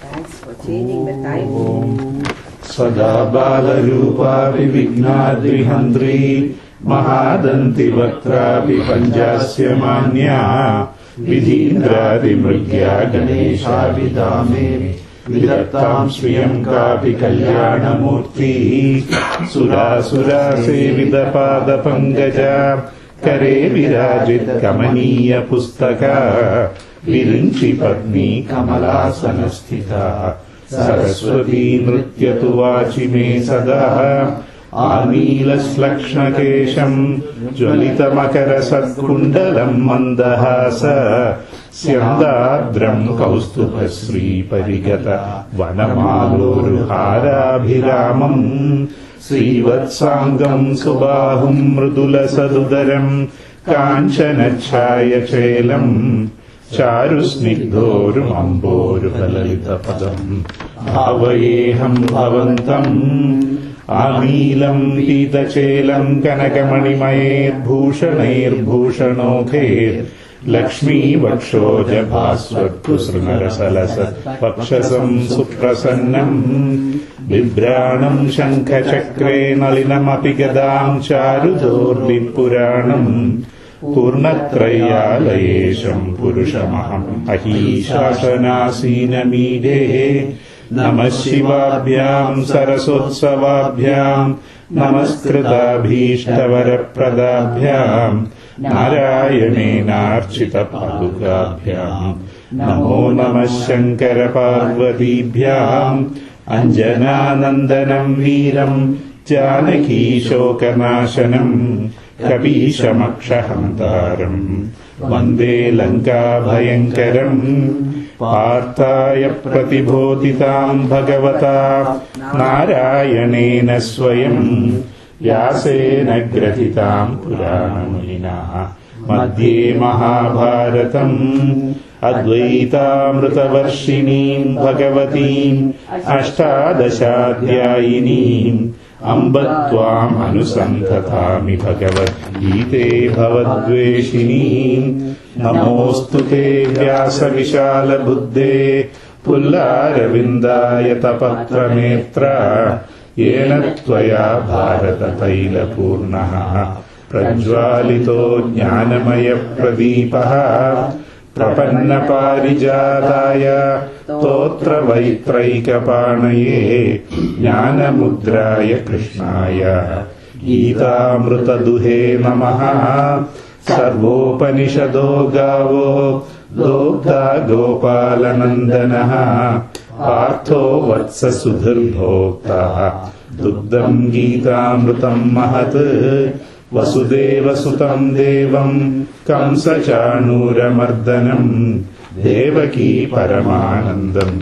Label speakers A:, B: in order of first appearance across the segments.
A: Thanks for changing the time.
B: Sada balarupapi vignadrihantri mahadanti vaktrapi panjasya manya vidhindradi mrigya ganesha vidame vidattam swiyam kapi kalyanamurti surasura sevida pada pangaja kare virajit kamaniya pustaka virinchi padmi kamalasana saraswati nrityatu vachi me sada आनीलश्लक्ष्णकेशम् ज्वलितमकरसत्कुण्डलम् मन्दहासा स्यन्दाद्रम् कौस्तुभश्रीपरिगत वनमालोरुहाराभिरामम् श्रीवत्साङ्गम् सुबाहुम् मृदुलसदुदरम् काञ्चनच्छायचेलम् चारुस्निग्धोरुमम्बोरुहललितपदम् भावयेऽहम् भवन्तम् आनीलम् पीतचेलम् कनकमणिमयैर्भूषणैर्भूषणोखैर् लक्ष्मीवक्षोजभास्वत्कुसृणरसलसत् वक्षसम् सुप्रसन्नम् बिभ्राणम् शङ्खचक्रे नलिनमपि गदाम् चारुदोर्विपुराणम् पूर्णत्रय्यालयेशम् पुरुषमहम् अहीशासनासीनमीढे नमः शिवाभ्याम् सरसोत्सवाभ्याम् नमस्कृताभीष्टवरप्रदाभ्याम् नारायणेनार्चितपादुकाभ्याम् नमो नमः शङ्करपार्वतीभ्याम् अञ्जनानन्दनम् वीरम् जानकीशोकनाशनम् कपीशमक्षहन्तारम् वन्दे लङ्काभयङ्करम् पार्थाय प्रतिबोधिताम् भगवता नारायणेन स्वयम् व्यासेन ग्रथिताम् पुराणमुनिना मध्ये महाभारतम् अद्वैतामृतवर्षिणीम् भगवतीम् अष्टादशाध्यायिनीम् अम्ब त्वाम् अनुसन्ततामि भगवद्गीते भवद्वेषिणीम् नमोऽस्तु ते व्यासविशालबुद्धे पुल्लारविन्दाय तपत्रनेत्र येन त्वया भारततैलपूर्णः प्रज्वालितो ज्ञानमयप्रदीपः प्रपन्नपारिजाताय स्तोत्रवैत्रैकपाणये ज्ञानमुद्राय कृष्णाय गीतामृतदुहे नमः सर्वोपनिषदो गावो दोग्धा गोपालनन्दनः पार्थो वत्ससुधुर्भोक्ता दुग्धम् गीतामृतम् महत् वसुदेवसुतम् देवम् कंसचाणूरमर्दनम् देवकी परमानन्दम्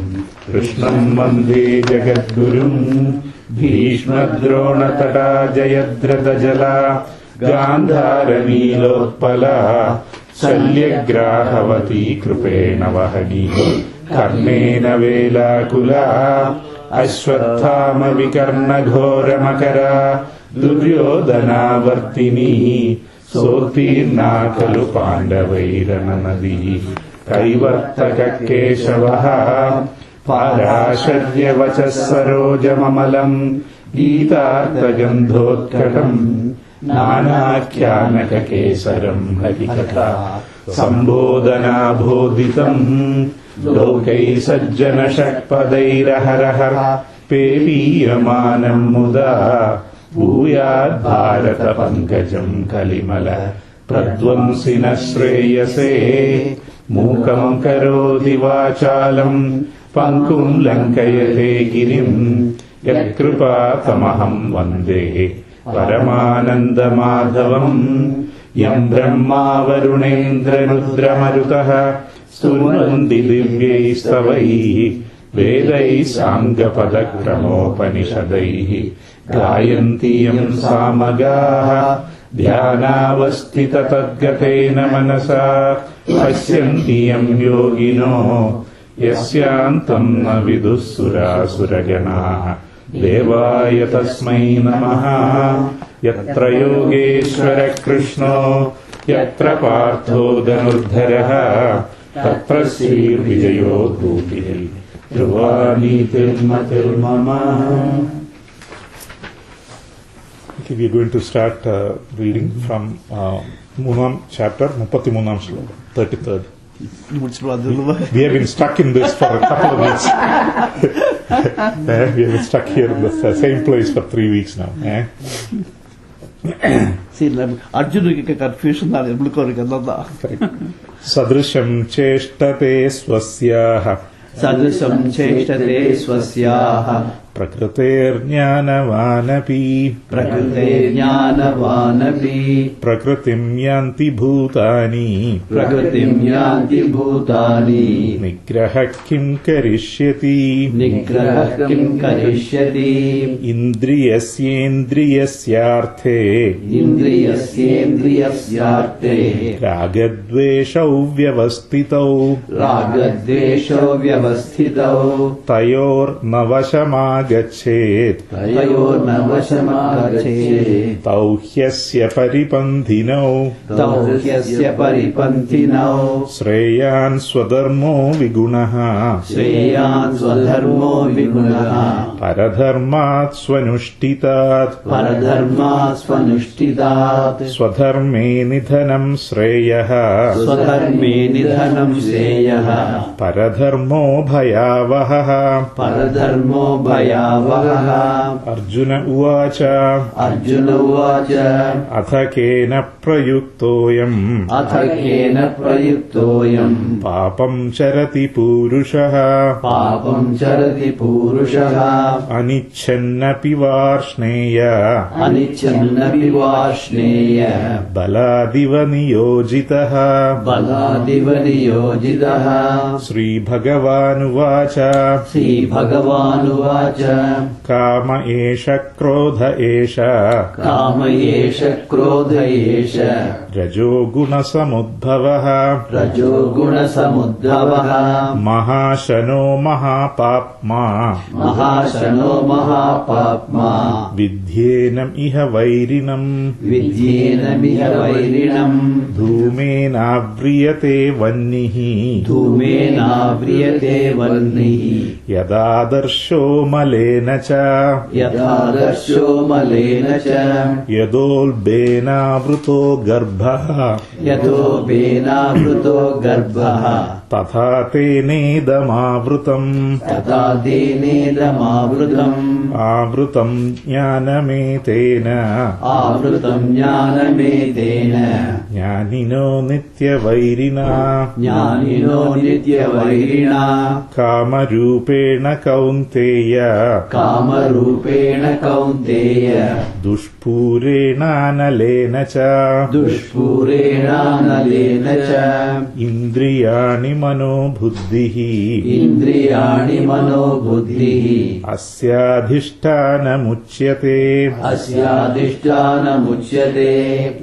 B: कृष्णम् वन्दे जगद्गुरुम् भीष्मद्रोणतटा जयद्रथजला गान्धारनीलोत्पला शल्यग्राहवती कृपेण वहनी कर्णेन वेलाकुला अश्वत्थामविकर्णघोरमकरा दुर्योधनावर्तिनी सोत्तीर्णा खलु पाण्डवैरननदी कैवर्तककेशवः पाराशर्यवचः सरोजममलम् गीतार्थगन्धोत्कटम् नानाख्यानककेसरम् हरिकथा सम्बोधनाबोधितम् लोकैः सज्जनषट्पदैरहरः पेवीयमानम् मुदा भूयाद्भारतपङ्कजम् कलिमल प्रध्वंसिनः श्रेयसे मूकम् करोति वाचालम् पङ्कुम् लङ्कयते गिरिम् यत्कृपातमहम् वन्दे परमानन्दमाधवम् यम् ब्रह्मा वरुणेन्द्ररुद्रमरुतः स्तुवन्ति दिव्यैस्तवैः वेदैः साङ्गपदक्रमोपनिषदैः गायन्ति यम् सामगाः ध्यानावस्थिततद्गतेन मनसा पश्यन्ति यम् योगिनो यस्यान्तम् न विदुः सुरासुरगणाः देवाय तस्मै नमः यत्र योगेश्वरः कृष्णो यत्र पार्थो धनुर्धरः तत्र श्रीर्विजयो भूतिः
C: Dhruvanītirmatirmama.
B: Okay, we are going to start reading from Munam chapter, 33 shloka, 33rd. We have been stuck in this for a couple of weeks. We have been stuck here in the same place for 3 weeks now.
C: Arjuna confusion
B: Sadrisham cheshtate swasyaha.
C: Sadrisham cheshtate swasyaha.
B: Prakritirjnanavanapi.
C: Prakritirjnanavanapi.
B: Prakritim yanti bhutani.
C: Prakritim yanti bhutani.
B: Nigraha kim karishyati.
C: Nigraha kim karishyati.
B: Indriyasyendriyasyarthe.
C: Indriyasyendriyasyarthe.
B: Ragadveshau vyavastitau.
C: Ragadveshau vyavastitau.
B: Tayor navashamagachet.
C: Tayor navashamagachet.
B: Tauhyasya paripanthinau.
C: Tauhyasya paripanthinau.
B: Shreyan swadharmo vigunaha.
C: Shreyan swadharmo vigunaha.
B: Paradharmat swanushtitat.
C: Paradharmat swanushtitat.
B: Swadharme nidhanam shreyaha.
C: Swadharme nidhanam shreyaha.
B: Paradharmo bhayavaha.
C: Paradharmo bhayavaha.
B: Arjuna uvacha.
C: Arjuna uvacha.
B: Atha kena prayuktoyam.
C: Atha kena prayuktoyam.
B: Papam charati purushaha.
C: Papam charati purushaha.
B: Anichannapi varshneya.
C: Anichannapi varshneya.
B: Baladiva niyojitaha.
C: Baladiva niyojitaha.
B: Sri Bhagavanuvāca.
C: Sri Bhagavanuvāca.
B: Kama esha krodha esha.
C: Kama esha krodha esha.
B: Rajo guna samudbhavaha.
C: Rajo guna samudbhavaha.
B: Mahashano mahapapma.
C: Mahashano mahapapma.
B: Vidyenam iha vairinam.
C: Vidyenam iha vairinam.
B: Dhumena vriyate vannihi.
C: Dhumena vriyate vannihi.
B: Yadadarsho malena cha.
C: Yadadarsho malena cha.
B: Yadolbena vruto garbha.
C: Yadolbena vruto garbha.
B: Tatha tenedamavrutam.
C: Tatha tenedamavrutam.
B: Avrutam jnanametena.
C: Avrutam jnanametena.
B: Jnanino nityavairina.
C: Jnanino nityavairina.
B: Kamarupena kaunteya.
C: Kamarupena kaunteya.
B: Dushpurena nalena cha.
C: Dushpurena nalena cha.
B: Indriyani mano buddhihi.
C: Indriyani mano buddhihi.
B: Asyadhisthanamuchyate.
C: Asyadhisthanamuchyate.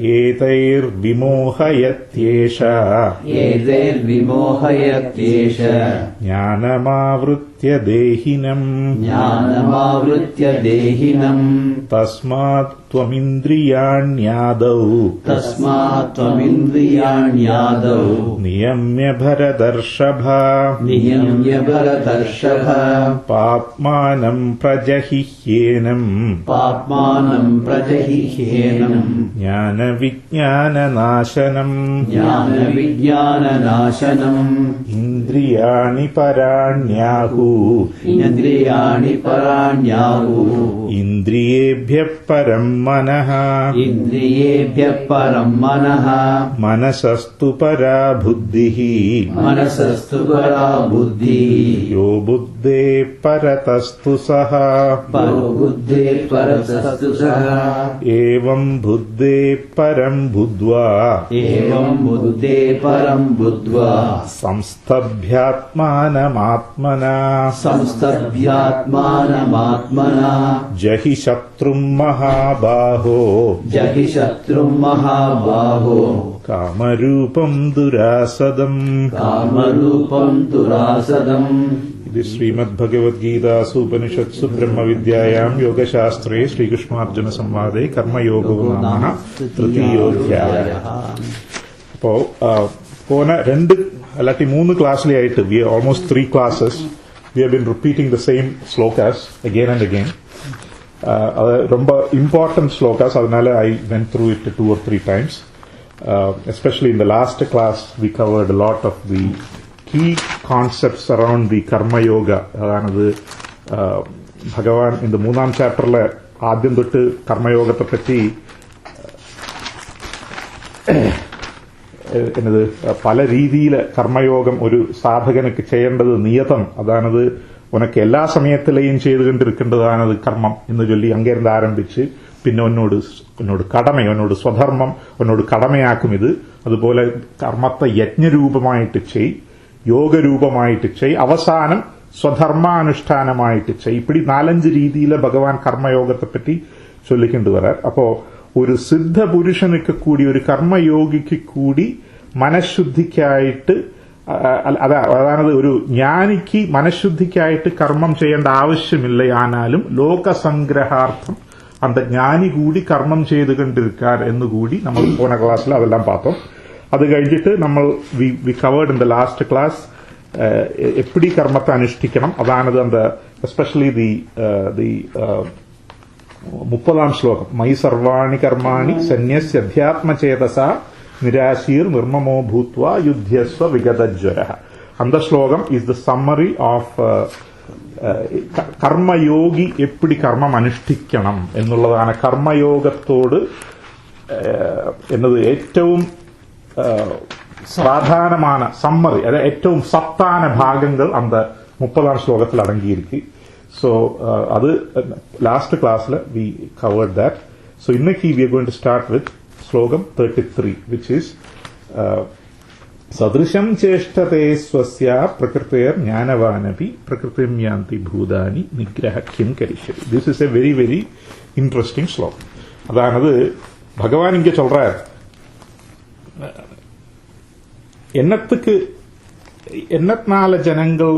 B: Etair vimohayatyesha.
C: Etair vimohayatyesha.
B: Jnanamavrutya dehinam.
C: Jnanamavrutya dehinam.
B: Tasmat tvamindriyanyadau.
C: Tasmat tvamindriyanyadau.
B: Niyamya bharadarshabha.
C: Niyamya bharadarshabha.
B: Papmanam prajahihyenam.
C: Papmanam prajahihyenam.
B: Jnana vijnana nashanam.
C: Jnana vijnana nashanam.
B: Indriyani paranyahu.
C: Indriyani paranyahu.
B: Indriyebhya param manaha.
C: Indriyebhya param manaha.
B: Manasastu para buddhihi.
C: Manasastu para buddhihi.
B: Yo buddhe paratastu saha.
C: Paro buddhe paratastu saha.
B: Evam buddhe param buddva.
C: Evam buddhe param buddva.
B: Samstabhyatmanamatmana.
C: Samstabhyatmanamatmana.
B: Jahi shatrum mahabaho.
C: Jahi shatrum mahabaho.
B: Kamarupam durasadam.
C: Kamarupam durasadam.
B: This Srimad Bhagavad Gita Upanishatsu Brahma Vidyayam Yoga Shastre Sri Krishna Arjuna Samvade Karma Yoga Namaha Tritiyodhyaya. പോണ 2 3 ക്ലാസ്സിലായിട്ട് V almost 3 classes we have been repeating the same slokas again and again. ரொம்ப important slokas, adanaala I went through it 2 or 3 times. Especially in the last class, we covered a lot of the key concepts around the karma yoga. അതാണത് ഭഗവാൻ in the 3ാം ചാപ്റ്ററിലെ ആദ്യം തൊട്ട് കർമ്മയോഗത്തെ പറ്റി എന്നത് പല രീതിയിൽ കർമ്മയോഗം ഒരു സാധകനക്ക് ചെയ്യേണ്ടത് നിയതം, അതാണത് ഉനക്ക് എല്ലാ സമയത്തിലെയും ചെയ്തുകൊണ്ടിരിക്കേണ്ടതാണത് കർമ്മം എന്ന് ചൊല്ലി അങ്ങേരുന്ന് ആരംഭിച്ച് പിന്നെ എന്നോട് കടമ, എന്നോട് സ്വധർമ്മം, എന്നോട് കടമയാക്കും ഇത്. അതുപോലെ കർമ്മത്തെ യജ്ഞരൂപമായിട്ട് ചെയ്, യോഗരൂപമായിട്ട് ചെയ്, അവസാനം സ്വധർമാനുഷ്ഠാനമായിട്ട് ചെയ്. ഇപ്പടി 4-5 രീതിയിൽ ഭഗവാൻ കർമ്മയോഗത്തെ പറ്റി ചൊല്ലിക്കൊണ്ട് വരാർ. അപ്പോ ഒരു സിദ്ധ പുരുഷനുക്ക് കൂടി, ഒരു കർമ്മയോഗിക്ക് കൂടി മനഃശുദ്ധിക്കായിട്ട്, അതാണത് ഒരു ജ്ഞാനിക്ക് മനഃശുദ്ധിക്കായിട്ട് കർമ്മം ചെയ്യേണ്ട ആവശ്യമില്ല. ആനാലും ലോകസംഗ്രഹാർത്ഥം அந்த ஞானி കൂടി കർമ്മം ചെയ്തുകൊണ്ടിരിക്കാർ എന്നുകൂടി നമ്മൾ പോണ ക്ലാസ്സിൽ അതെല്ലാം പാത്തു. അത് കഴിഞ്ഞിട്ട് നമ്മൾ we covered in the last class എപ്പടി കർമ്മത്തെ അനുഷ്ഠിക്കണം. അതാണത് அந்த എസ്പെഷ്യലി ദി 30ാം ശ്ലോകം, മയി സർവാണി കർമാണി സന്യസ്യ അധ്യാത്മചേതസ നിരാശീർ നിർമ്മമോ ഭൂത്വ യുദ്ധ്യസ്വ വിഗതജ്വര. அந்த ശ്ലോകം ഈസ് ദ സമ്മറി ഓഫ് കർമ്മയോഗി എപ്പടി കർമ്മം അനുഷ്ഠിക്കണം എന്നുള്ളതാണ്. കർമ്മയോഗത്തോട് എന്നത് ഏറ്റവും പ്രധാനமான സമ്മറി, അതായത് ഏറ്റവും സത്താന ഭാഗങ്ങൾ அந்த 30ാം ശ്ലോകത്തിൽ അടങ്ങിയിരിക്കും. So അത് ലാസ്റ്റ് ക്ലാസ്സിൽ we covered that. So இன்னைக்கு we are going to start with ശ്ലോകം 33, which is സദൃശം ചേഷ്ടതേ സ്വസ്യ പ്രകൃതേർ ജ്ഞാനവാനപി പ്രകൃതിം യാന്തി ഭൂതാനി നിഗ്രഹ്യം കരിഷ്യതി. This is a very very interesting ശ്ലോകം. അതാണത് ഭഗവാൻ ഇങ്ങ சொல்றார், എന്നത്തിനാല ജനങ്ങൾ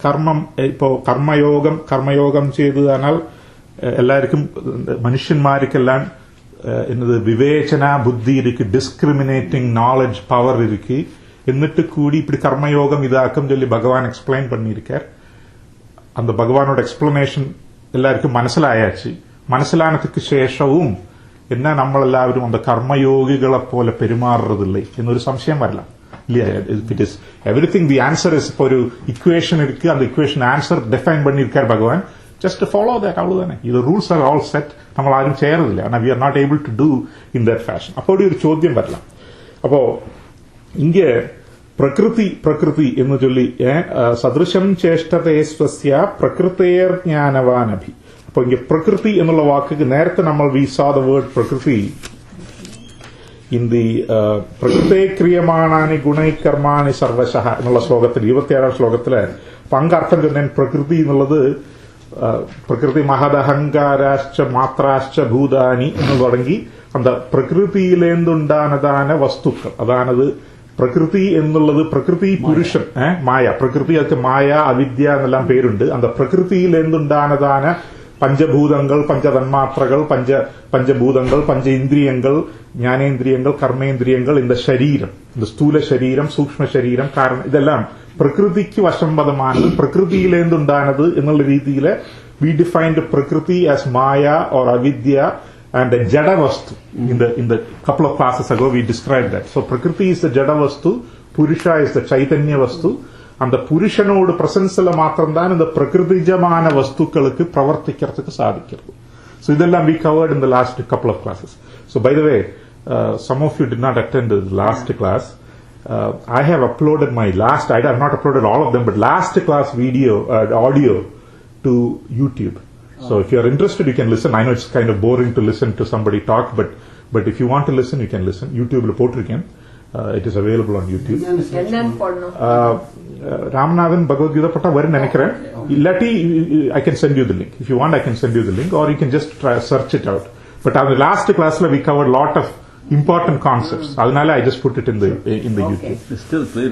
B: കർമ്മം ഇപ്പോ കർമ്മയോഗം ചെയ്തതാനാൽ എല്ലാവർക്കും മനുഷ്യന്മാർക്കെല്ലാം എന്നത് വിവേചന ബുദ്ധി ഇരിക്ക്, ഡിസ്ക്രിമിനേറ്റിംഗ് നോളജ് പവർ ഇരിക്ക്. എന്നിട്ട് കൂടി இப்படி கர்மயோகம் இதாக்கும் சொல்லி பகவான் எக்ஸ்பிளைன் பண்ணியிருக்கார். அந்த பகவானோட எக்ஸ்பிளனேഷൻ എല്ലാവർക്കും മനസ്സിലായാச்சு. മനസ്സിലാനതിക്ക് ശേഷവും എന്നാ നമ്മളെല്ലാവരും அந்த കർമ്മയോഗികളെ പോലെ പെരുമാറുறதில்லை എന്നൊരു സംശയം വരില്ല. It is everything, the answer is for ഒരു ഇക്വേഷൻ ഇருக்கு, அந்த ഇക്വേഷൻ ആൻസർ ഡിഫൈൻ பண்ணியிருக்கார் பகவான். Just to follow that, அவ்வளவுதானே. The rules are all set. നമ്മൾ ആരും ചേരുന്നില്ല. And we are not able to do in that fashion. അപ്പോൾ ഒരു ചോദ്യം വരില്ല. അപ്പോ ഇங்கே പ്രകൃതി എന്ന് ചൊല്ലി സദൃശം ചേഷ്ടതേ സ്വസ്യ പ്രകൃതേർ ജ്ഞാനവാനഭി. അപ്പൊ ഇங்கே പ്രകൃതി എന്നുള്ള വാക്ക് നേരത്തെ നമ്മൾ we saw the word പ്രകൃതി in the പ്രകൃതേ ക്രിയമാണാനി ഗുണൈ കർമാണി സർവശഃ എന്നുള്ള ശ്ലോകത്തിൽ 27ാം ശ്ലോകത്തില് പങ്കർത്ഥം ചൊല്ലാൻ പ്രകൃതി എന്നുള്ളത് പ്രകൃതി മഹദഹങ്കാരാശ്ച മാത്രാശ്ച ഭൂതാനി എന്ന് തുടങ്ങി அந்த പ്രകൃതിയിലേന്തുണ്ടാനതാന വസ്തുക്കൾ. അതാണത് പ്രകൃതി എന്നുള്ളത്. പ്രകൃതി പുരുഷൻ, മായ, പ്രകൃതി, അത് മായ അവിദ്യ എന്നെല്ലാം പേരുണ്ട്. அந்த പ്രകൃതിയിലേന്തുണ്ടാനതാന പഞ്ചഭൂതങ്ങൾ, പഞ്ചതന്മാത്രകൾ, പഞ്ചഭൂതങ്ങൾ, പഞ്ചേന്ദ്രിയങ്ങൾ, ജ്ഞാനേന്ദ്രിയങ്ങൾ, കർമ്മേന്ദ്രിയങ്ങൾ, இந்த ശരീരം, இந்த സ്ഥൂല ശരീരം, സൂക്ഷ്മ ശരീരം, കാരണം ഇതെല്ലാം പ്രകൃതിക്ക് വശംവദമാനത്, പ്രകൃതിയിലേന്തുണ്ടാനത് എന്നുള്ള രീതിയിൽ we defined പ്രകൃതി as Maya or Avidya and a Jada Vastu. In the couple of classes ago we described that. So Prakriti is the Jada Vastu, Purusha is the Chaitanya Vastu, and the Purushanodu presence-ila matram than in the Prakritijamana Vastukalukku pravartikkiradhukku sadikkirathu. So idellam we covered in the last couple of classes. So by the way, some of you did not attend the last class. I have uploaded my I have not uploaded all of them, but last class video, audio to YouTube. So if you are interested, you can listen. I know it's kind of boring to listen to somebody talk, but if you want to listen, you can listen. YouTube lo potirken. It is available on YouTube. Ramanathan Bhagavad Gita potta varum nenikren. Illati I can send you the link. If you want, I can send you the link, or you can just try search it out. But on the last class we covered a lot of important concepts. Adanal I just put it in the YouTube.
C: It's still clear.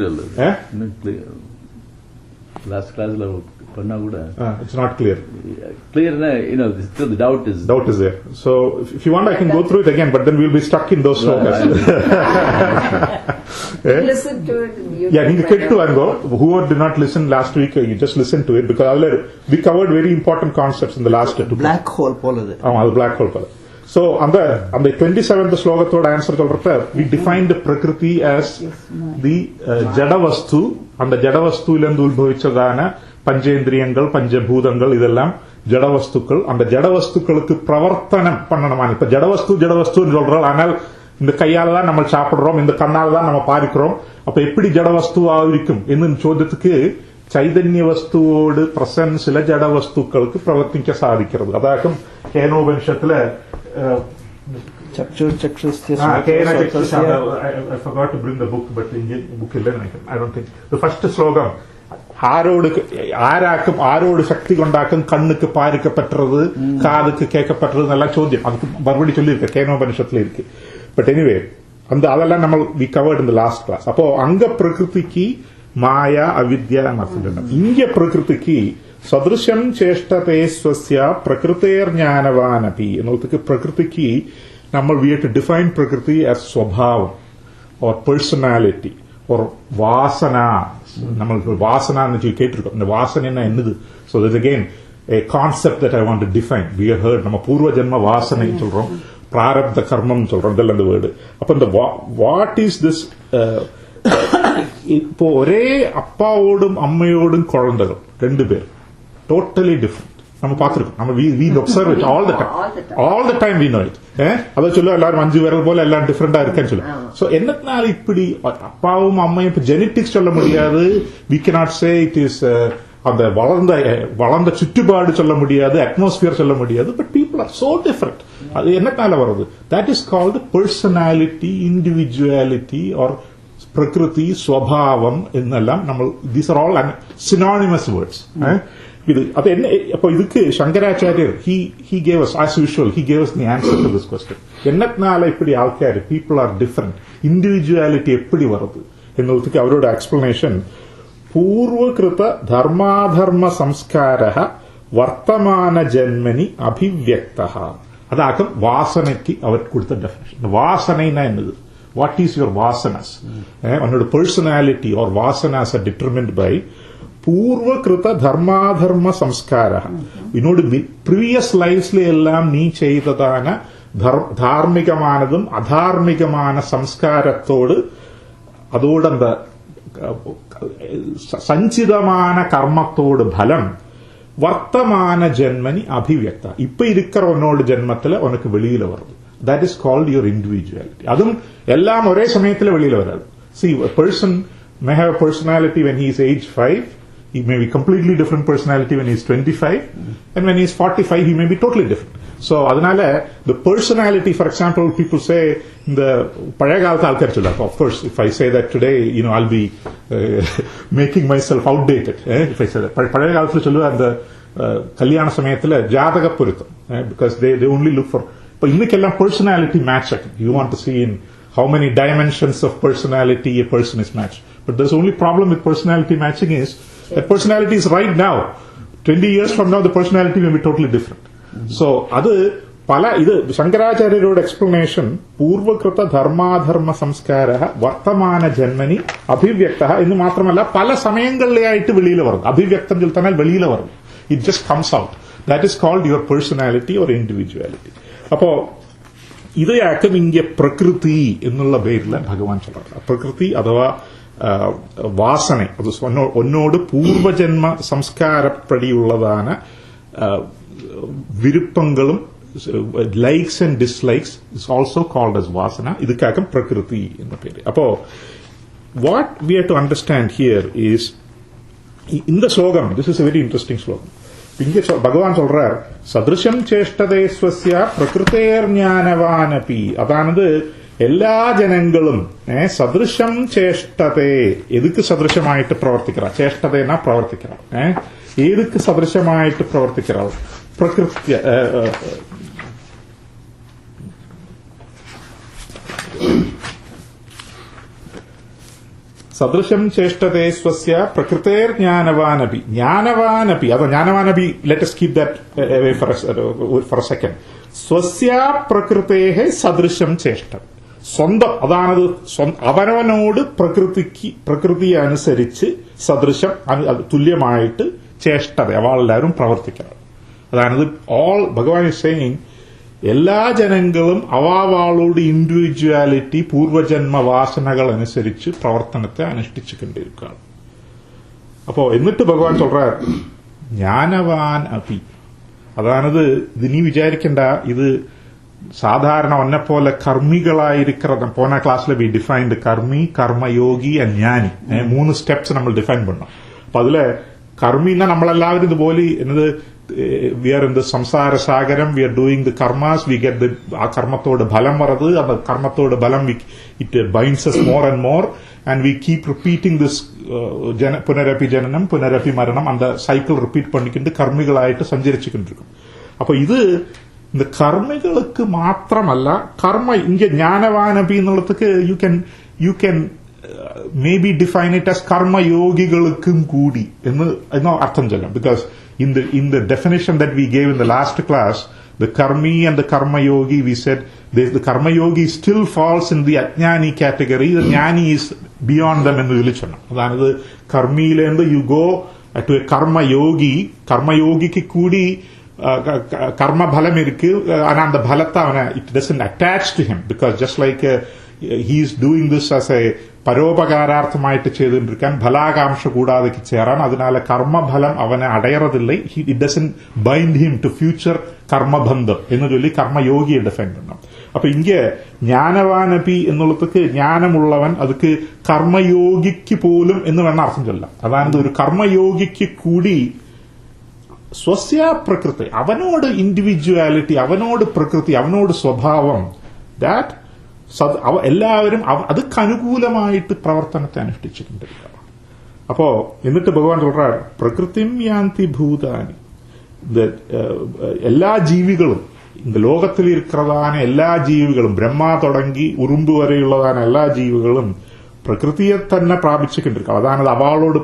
C: Clear. Last class Panna kuda.
B: It's not clear.
C: Clear, still the doubt is.
B: Doubt is there. So if you want, I can go through it again, but then we'll be stuck in those slokas.
A: Listen to it.
B: Yeah, you get to and go. Whoever did not listen last week, you just listen to it, because we covered very important concepts in the last two.
D: Black hole poladu.
B: Black hole poladu. So on the 27th slokathod answer சொல்றப்ப we defined Prakriti as the ஜடவஸ்து. அந்த ஜடவஸ்துவிலிருந்து உத்பவிச்சதான பஞ்சேந்திரியங்கள், பஞ்சபூதங்கள், இதெல்லாம் ஜடவஸ்துக்கள். அந்த ஜடவஸ்துக்களுக்கு பிரவர்த்தனம் பண்ணணுமா? இப்ப ஜடவஸ்துன்னு சொல்றோம், ஆனால் இந்த கையால தான் நம்ம சாப்பிடுறோம், இந்த கண்ணால தான் நம்ம பார்க்கிறோம். அப்ப எப்படி ஜடவஸ்துவா இருக்கும் என்ன ചോദ്യத்துக்கு ചൈതന്യ വസ്തുവോട് പ്രസൻസിലെ ജഡവസ്തുക്കൾക്ക് പ്രവർത്തിക്കാൻ സാധിക്കുന്നത്. അതാക്കും കേനോപനിഷത്തിലെ
D: I
B: forgot to bring the book, but Indian book I don't think. The first slogan, ആരോട് ശക്തി കൊണ്ടാക്കും കണ്ണുക്ക് പാരിക്കപ്പെട്ടത്, കാതുക്ക് കേൾക്കപ്പെട്ടത് എന്നെല്ലാം ചോദ്യം. அதுக்கு மறுபடி சொல்லியிருக்க கேனோபனிஷத்துல இருக்கு. பட் எனிவே அதெல்லாம் நம்ம we covered in the last class. அப்போ அங்க பிரகிருதிக்கு மாயா அவித்யா அர்த்தம். இங்க பிரகிருதிக்கு സദൃശം ചേഷ്ടതേ സ്വസ്യ പ്രകൃതേർജ്ഞാനവാനപി എന്നൊക്കെ പ്രകൃതിക്ക് നമ്മൾ we have to define പ്രകൃതി as സ്വഭാവം or personality or വാസന. നമ്മൾ വാസന എന്ന് കേട്ടിരിക്കും. വാസന എന്നது. So there's again a concept that I want to define. We have heard நம்ம பூர்வ ஜென்ம வாசனை சொல்றோம், பிராரப்த கர்மம் சொல்றோம், இதெல்லாம் இந்த வேர்டு. அப்ப இந்த வாட் இஸ் திஸ்? இப்போ ஒரே அப்பாவோடும் அம்மையோடும் குழந்தைகள் ரெண்டு பேர் totally different. நம்ம பார்த்திருக்கோம். நம்ம we observe it all the time we know it. அத சொல்ல எல்லாரும் 5 விரல் போல எல்லாம் டிஃபரெண்டா இருக்குன்னு சொல்ல. சோ என்னத்தினால இப்படி அப்பாவும் அம்மையும் இப்ப ஜெனெடிக்ஸ் சொல்ல முடியாது. we cannot say it is அந்த வளர்ந்த சுற்றுப்பாடு சொல்ல முடியாது, அட்மாஸ்பியர் சொல்ல முடியாது. But people are so different. அது என்னத்தினால வருது? that is called personality, individuality or பிரகிருதி, ஸ்வபாவம் என்னெல்லாம் நம்ம these are all synonymous words. அது என்ன? அப்போ இதுக்கு சங்கராச்சாரியர் he gave us, as usual, he gave us the answer to this question. என்னத்தினால இப்படி ஆൾക്കാர் people are different, individuality எப்படி வருது എന്നதுக்கு அவரோட எக்ஸ்பிளனேஷன், பூர்வகிருத தர்மாதர்ம சம்ஸ்காரः வர்த்தமான ஜென்மனி அபிவ்யக்தः. அதாகும் வாசனைக்கு அவர் கொடுத்த டெஃபினிஷன். வாசனைனா என்னது? What is your vasanas? உன்னோட personality or vasanas are determined by பூர்வகிருத தர்மாதர்ம சம்ஸ்கார. இன்னொரு ப்ரீவியஸ் லைஃப்ல எல்லாம் நீ செய்ததான தார்மிகமானதும் அதார்மிகமான சம்ஸ்காரத்தோடு அதோட அந்த சஞ்சிதமான கர்மத்தோடு பலம் வர்த்தமான ஜென்மனி அபிவியக்த. இப்ப இருக்கிற உன்னோட ஜென்மத்துல உனக்கு வெளியில வருது. That is called your individuality. அதுவும் எல்லாம் ஒரே சமயத்துல வெளியில வராது. See, a person may have a personality when he is age 5. He may be completely different personality when he is 25. And when he is 45, he may be totally different. So, அதனால the personality, for example, people say, இந்த பழைய காலத்து ஆள்கார் சொல்லுவாங்க. Of course, if I say that today, I'll be making myself outdated. If I say that. பழைய காலத்துல சொல்லுவா அந்த கல்யாண சமயத்துல ஜாதக பொருத்தம். Because they only look for. But இன்னைக்கெல்லாம் personality match. You want to see in how many dimensions of personality a person is matched. But the only problem with personality matching is that personality is right now. 20 years from now, the personality may be totally different. So, அது இது சங்கராச்சாரியரோட explanation, பூர்வகிருத தர்மாதர்ம சம்ஸ்கார வர்த்தமான ஜென்மனி அபிவியக்தா என்று மாத்திரமல்ல பல சமயங்கள்லயாயிட்டு வெளியில வரும். அபிவியக்தம் சொல்லிட்டால் வெளியில வரும். It just comes out. That is called your personality or individuality. அப்போ ഇതയാക്കും ഇങ്ങ പ്രകൃതി എന്നുള്ള പേരിൽ ഭഗവാൻ சொல்றார். പ്രകൃതി അഥവാ വാസന, അത് ഒന്നോട് പൂർവജന്മ സംസ്കാരപ്പടിയുള്ളതാണ് വിരുപ്പങ്ങളും likes and dislikes is also called as vasana. ഇതുക്കാക്കും പ്രകൃതി എന്ന പേര്. അപ്പോ what we have to understand here is in the slogan, this is a very interesting slogan. இங்கே பகவான் சொல்றார், சதிருஷம் சேஷ்டதே ஸ்வஸ்ய பிரகிருதேர்ஞானவானபி. அதானது எல்லா ஜனங்களும் சதிருஷம் சேஷ்டதே, எதுக்கு சதிருஷமாயிட்டு பிரവർത്തിக்கிறார்? சேஷ்டதேனா பிரവർത്തിக்கிறார். எதுக்கு சதிருஷமாயிட்டு பிரവർത്തിக்கிறார்? பிரகிருத்ய സദൃശം ചേഷ്ടതേ സ്വസ്യ പ്രകൃതേർ ജ്ഞാനവാനപി ജ്ഞാനവാനപി അത് ജ്ഞാനവാനപി let us keep that away for a second. സ്വസ്യ പ്രകൃതേഹ സദൃശം ചേഷ്ടം സ്വന്തം അതാണത് അവനവനോട് പ്രകൃതിയെ അനുസരിച്ച് സദൃശം തുല്യമായിട്ട് ചേഷ്ടത അവളെല്ലാവരും പ്രവർത്തിക്കണം. അതാണത് ഓൾ ഭഗവാൻ ഈസ് സേയിങ് എല്ലാ ജനങ്ങളും അവാളോട് ഇൻഡിവിജ്വാലിറ്റി പൂർവജന്മ വാസനകൾ അനുസരിച്ച് പ്രവർത്തനത്തെ അനുഷ്ഠിച്ചു കൊണ്ടിരിക്കുകയാണ്. അപ്പോ എന്നിട്ട് ഭഗവാൻ சொல்றார் ജ്ഞാനവാൻ അപി അതാണത് ഇത് നീ വിചാരിക്കണ്ട ഇത് സാധാരണ ഒന്നെപ്പോലെ കർമ്മികളായിരിക്കുന്ന പോന ക്ലാസ്സിൽ വി ഡിഫൈൻഡ് കർമ്മി കർമ്മയോഗി ജ്ഞാനി 3 സ്റ്റെപ്സ് നമ്മൾ ഡിഫൈൻ പണ്ണോം. അപ്പൊ അതിലെ കർമ്മിന്ന നമ്മളെല്ലാവരും ഇതുപോലെ എന്നത് we are in the samsara sagaram, we are doing the karmas, we get the karmatode balam varadu, and the karmatode balam it binds us more and more, and we keep repeating this punarapi jananam punarapi maranam, and the cycle repeat pannikinde karmigalayittu sanjarichikkondirukkum. appo idu இந்த கர்மிகளுக்கு மாத்திரமല്ല கர்ம இங்க ஞானவானபி எന്നുള്ളதுக்கு you can maybe define it as கர்ம யோகிகளுக்கும் கூடி എന്ന് അർത്ഥം ചൊല്ലാം. because in the definition that we gave in the last class, the karmi and the karma yogi, we said the karma yogi still falls in the ajnani category, the jnani is beyond them എന്ന് വിളിച്ചണം. അതായത് കർമ്മിയിലേന്ന് you go to a karma yogiക്ക് കൂടി karma பலம் இருக்கு. ஆனா அந்த பலத்தை அவனை it doesn't attach to him, because just like he is doing this as a പരോപകാരാർത്ഥമായിട്ട് ചെയ്തുകൊണ്ടിരിക്കാൻ ഫലാകാംക്ഷ കൂടാതെ ചേരാൻ. അതിനാൽ കർമ്മഫലം അവനെ അടയറതില്ലേ. It doesn't bind him to future കർമ്മബന്ധം എന്ന് ചൊല്ലി കർമ്മയോഗിയെ ഡിഫൈൻ ചെയ്യണം. അപ്പൊ ഇങ്ങ ജ്ഞാനവാനപി എന്നുള്ളതൊക്കെ ജ്ഞാനമുള്ളവൻ അതൊക്കെ കർമ്മയോഗിക്ക് പോലും എന്ന് വേണം അർത്ഥം ചൊല്ലാം. അതായത് ഒരു കർമ്മയോഗിക്ക് കൂടി സ്വസ്യ പ്രകൃതി അവനോട് ഇൻഡിവിജ്വാലിറ്റി അവനോട് പ്രകൃതി അവനോട് സ്വഭാവം ദാറ്റ് എല്ലാവരും அதுக்கு അനുകൂലമായിട്ട് പ്രവർത്തനത്തെ അനുഷ്ഠിച്ചിട്ടുണ്ടിരിക്കണം. അപ്പോ എന്നിട്ട് ഭഗവാൻ சொல்றார் പ്രകൃതിം യാന്തി ഭൂതാനി എല്ലാ ജീവികളും இந்த லோகத்தில் இருக்கிறதான எல்லா ஜீவிகளும் பிரம்மா தொடங்கி உറുമ്പ് വരെയുള്ളதான എല്ലാ ജീവികളും പ്രകൃതിയെ തന്നെ പ്രാപിച്ചുകൊണ്ടിരിക്കണം. അതാണ് അവളോട്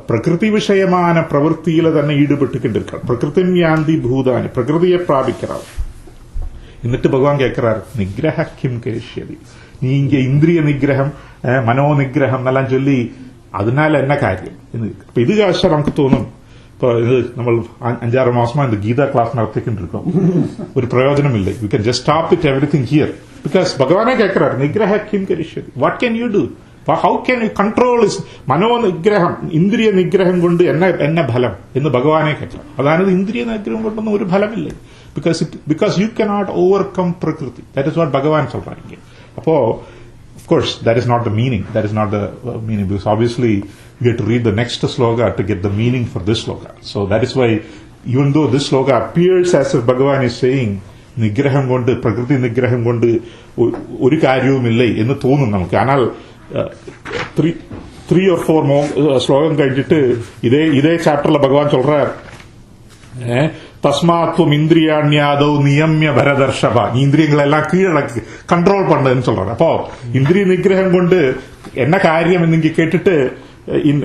B: പ്രകൃതി വിഷയமான പ്രവൃത്തിയിൽ തന്നെ ഈടുപെട്ടുകൊണ്ടിരിക്കണം. പ്രകൃതിം യാന്തി ഭൂതാനി പ്രകൃതിയെ പ്രാപിക്കണം. എന്നിട്ട് ഭഗവാൻ കേൾക്കാറ് നിഗ്രഹ കിം കരിഷ്യതി നീ ഇങ്ങ ഇന്ദ്രിയ നിഗ്രഹം മനോനിഗ്രഹം എന്നെല്ലാം ചൊല്ലി അതിനാൽ എന്ന കാര്യം ഇപ്പൊ ഇത് കാശം നമുക്ക് തോന്നും. ഇപ്പൊ ഇത് നമ്മൾ 5-6 മാസമായി இந்த ഗീത ക്ലാസ് നടത്തിക്കൊണ്ടിരിക്കും. ഒരു പ്രയോജനമില്ല. You can just stop it everything here because ഭഗവാനെ കേൾക്കാറ് നിഗ്രഹ കിം കരിഷ്യതി what can you do how can you control മനോനിഗ്രഹം ഇന്ദ്രിയ നിഗ്രഹം കൊണ്ട് എന്ന ഫലം എന്ന് ഭഗവാനെ കേൾക്കാം. അതായത് ഇന്ദ്രിയ നിഗ്രഹം കൊണ്ടൊന്നും ഒരു ഫലമില്ല. Because you cannot overcome Prakriti. That is what Bhagavan is saying. Appo, of course, that is not the meaning. That is not the meaning. Because obviously, you have to read the next sloka to get the meaning for this sloka. So that is why, even though this sloka appears as if Bhagavan is saying, Nigraham kondu, Prakriti Nigraham kondu, oru karyavumilla ennu thonum namukku. Anal 3 or 4 more slokam kazhittu idhe chapter la Bhagavan solrar தஸ்மாத்வம் இந்திரியாண்யாதோ நியமிய பரதர்ஷப இந்திரியங்களெல்லாம் கீழடக்கி control பண்ணதுன்னு சொல்றாரு. அப்போ இந்திரிய நிகிரகம் கொண்டு என்ன காரியம் நீங்க கேட்டுட்டு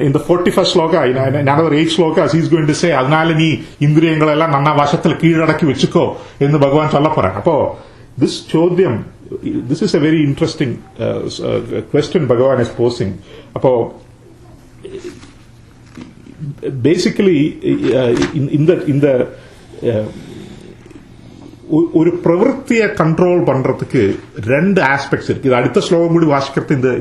B: இந்த 41st shloka another 8 slokas he is going to say அதனால நீ இந்திரியங்களெல்லாம் நன்னா வசத்துல கீழடக்கி வச்சுக்கோ என்று பகவான் சொல்ல போறார். அப்போ this ചോദ്യം this is a very interesting question Bhagavan is posing. அப்போ basically இந்த ஒரு பிரவൃத்தியை கண்ட்ரோல் பண்றதுக்கு 2 ஆஸ்பெக்ட்ஸ் இருக்கு. இது அடுத்த ஸ்லோகம் கூடி வாசிக்கிறது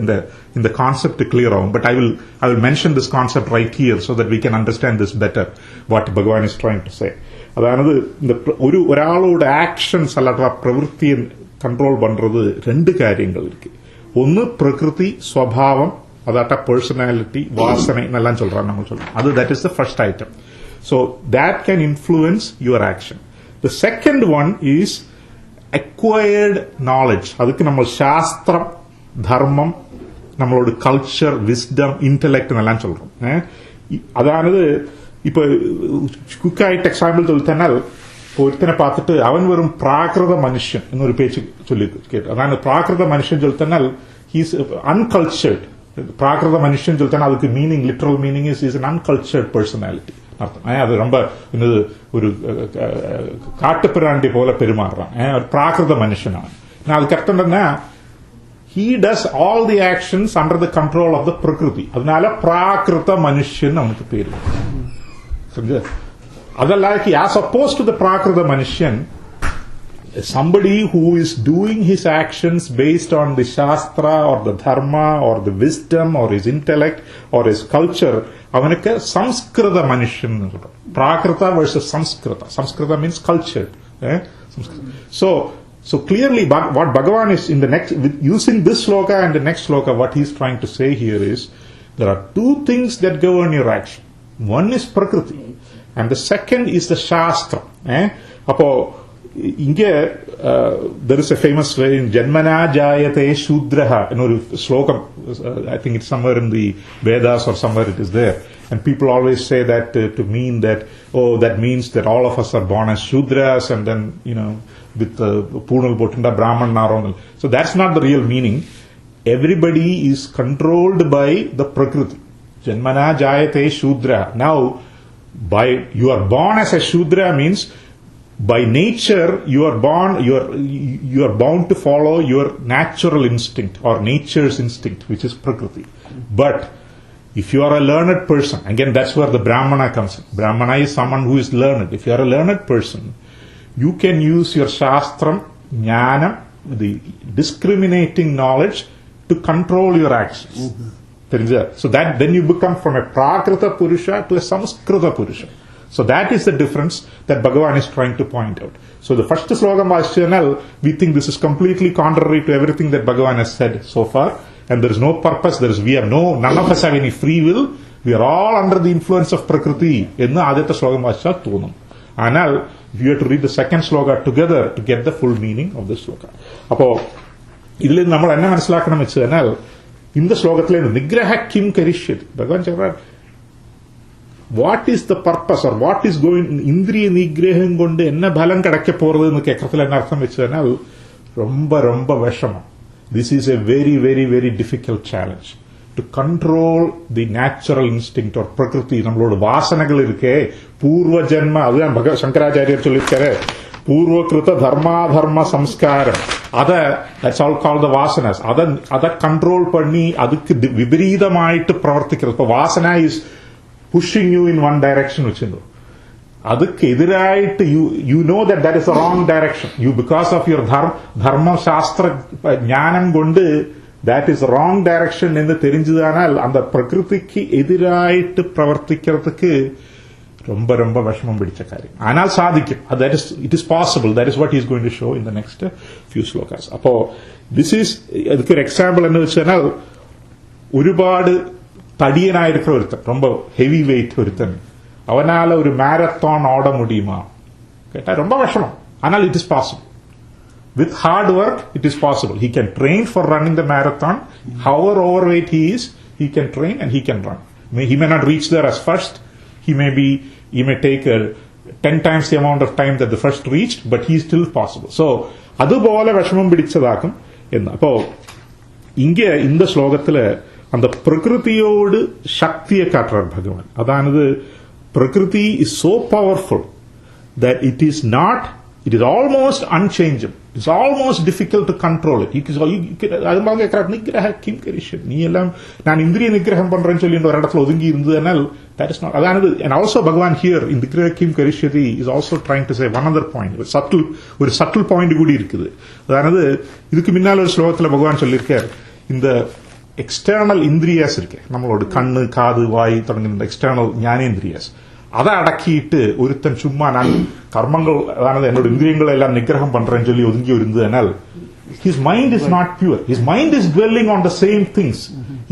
B: இந்த கான்செப்ட் கிளியர் ஆகும். But I will mention this concept right here so that we can understand this better what Bhagavan is trying to say. அதாவது இந்த ഒരാളോட ஆக்ஷன்ஸ் அல்லாத பிரவൃத்தியை கண்ட்ரோல் பண்றது 2 കാര്യങ്ങൾ இருக்கு. ഒന്ന് പ്രകൃതി സ്വഭാവം അതാട്ട പേഴ്സണാലിറ്റി വാസന എന്നെല്ലാം சொல்றாங்க നമ്മൾ சொல்றோம். അത് that is the first item. So that can influence your action. The second one is acquired knowledge. அதுக்கு நம்ம சாஸ்திரம் ധർമ്മം നമ്മളോട് കൾച്ചർ വിസ്ഡം ഇന്റലക്ട് എന്നെല്ലാം சொல்றோம். അതായത് ഇപ്പൊ കുക്കായിട്ട് എക്സാമ്പിൾ ചൊല്ലിത്തന്നാൽ ഒരുത്തനെ பார்த்துட்டு അവൻ വെറും പ്രാകൃത മനുഷ്യൻ എന്നൊരു പേച്ച് ചൊല്ലി കേട്ടു. അതാണ് പ്രാകൃത മനുഷ്യൻ ചൊല്ലിത്തന്നാൽ ഹീസ് അൺകൾച്ചേർഡ്. പ്രാകൃത മനുഷ്യൻ ചൊല്ലിട്ടാണ് അതിക്ക് meaning, literal meaning is an uncultured personality അർത്ഥം. അത് ரொம்ப ഒരു കാട്ടുപിരാണ്ടി പോലെ പെരുമാറാം, ഒരു പ്രാകൃത മനുഷ്യനാണ്. அதுக்கு அர்த்தம் என்ன? He does all the actions under the control of the Prakriti. அதனால பிராகிருத மனுஷன் அவனுக்கு பேரு. அதல்ல, as opposed to the பிராகிருத மனுஷன், somebody who is doing his actions based on the Shastra or the Dharma or the wisdom or his intellect or his culture, அவனுக்கு சம்ஸ்கிருத மனுஷன். பிராகிருத versus Samskrita. Samskrita means cultured. So clearly what Bhagavan is in the next, using this sloka and the next sloka, what he is trying to say here is, there are two things that govern your action. One is Prakriti and the second is the Shastra. Appo inge there is a famous way in Janmana Jayate Shudraha, slokam, I think it's somewhere in the Vedas or somewhere it is there, and people always say that to mean that, that means that all of us are born as Shudras and then with Poonal Potunda Brahman Naronal. So that's not the real meaning. Everybody is controlled by the Prakriti. Janmana Jayate Shudra. Now, you are born as a Shudra means by nature you are bound to follow your natural instinct or nature's instinct, which is Prakriti. But if you are a learned person, again that's where the Brahmana comes in. Brahmana is someone who is learned. If you are a learned person, you can use your Shastram, Jnanam, the discriminating knowledge to control your actions. So that then you become from a Prakrita Purusha to a Samskrita Purusha. So that is the difference that Bhagavan is trying to point out. So the first slogam was channel, we think this is completely contrary to everything that Bhagavan has said so far, and there is no purpose, none of us have any free will, we are all under the influence of Prakriti. Ennu aditha slogam vacha thonum. Anal, you have to read the second sloka together to get the full meaning of the sloka. Appo idile nammal enna manasilakanam vechal இந்த ஸ்லோகத்திலே நிகிரஹ கிம் கரிஷ்யதி, பகவான் சொல்றார், what is the purpose or what is going, இந்திரிய நிகிரகம் கொண்டு என்ன பலம் கிடைக்க போறதுன்னு கேட்கறதுல என்ன அர்த்தம் வச்சதுன்னா ரொம்ப ரொம்ப விஷமம். This is a very very very difficult challenge to control the natural instinct or பிரகிருதி. நம்மளோட வாசனைகள் இருக்கே, பூர்வ ஜென்ம, அதுதான் சங்கராச்சாரியர் சொல்லியிருக்காரு, பூர்வகிருத தர்மாதர்ம சம்ஸ்காரம், that's all called the vasanas. அதை கண்ட்ரோல் பண்ணி அதுக்கு விபரீதமாயிட்டு பிரவர்த்திக்கிறது. இப்போ Vasana is pushing you in one direction வச்சுருந்தோம், அதுக்கு எதிராயிட்டு you know that is the wrong direction. You, because of your தர்ம சாஸ்திர ஞானம் கொண்டு that is the wrong direction என்று தெரிஞ்சதானால் அந்த பிரகிருதிக்கு எதிராயிட்டு பிரவர்த்திக்கிறதுக்கு ரொம்ப ரொம்ப விஷமம் பிடிச்ச காரியம். ஆனால் சாதிக்கும். It is possible. That is what he is going to show in the next few slokas. அப்போ this is, அதுக்கு ஒரு எக்ஸாம்பிள் என்ன வச்சுன்னா, ஒருபாடு தடியனாயிருக்கிற ஒருத்தன், ரொம்ப ஹெவி வெயிட் ஒருத்தன், அவனால ஒரு மேரத்தான் ஓட முடியுமா கேட்டா ரொம்ப விஷமம். ஆனால் it is possible. With hard work, it is possible. He can train for running the marathon. However overweight he is, he can train and he can run. He may not reach there as first. He may take 10 times the amount of time that the first reached, but he is still possible. So, அதுபோல விஷமம் பிடிச்சதாக்கும் என்ன. அப்போ இங்க இந்த ஸ்லோகத்துல அந்த பிரகிருதியோடு சக்தியை காட்டுறார் பகவான். அதானது பிரகிருதி is so powerful that it is almost unchangeable. It's almost difficult to control it. அதுமாக கேட்கிறார், நிகிரஹ கிம் கரிஷ்யதி, நீ எல்லாம் நான் இந்திரிய நிகிரகம் பண்றேன்னு சொல்லி ஒரு இடத்துல ஒதுங்கி இருந்ததுனால் that is not. அதானது, and also Bhagavan here in நிகிரஹ Kim கரிஷ்யதி is also trying to say one other point. ஒரு subtle point கூடி இருக்குது. அதானது இதுக்கு முன்னால் ஒரு ஸ்லோகத்துல பகவான் சொல்லியிருக்கார், இந்த எக்ஸ்டர்னல் இந்திரியாஸ் இருக்கு, நம்மளோட கண்ணு காது வாய் தொடங்குகிற எக்ஸ்டர்னல் ஞானேந்திரியாஸ், அதை அடக்கிட்டு ஒருத்தன் சும்மா நான் கர்மங்கள், அதாவது என்னோட இந்திரியங்களை எல்லாம் நிகிரகம் பண்றேன்னு சொல்லி ஒதுங்கி இருந்ததுனால் his mind is not pure. His mind is dwelling on the same things.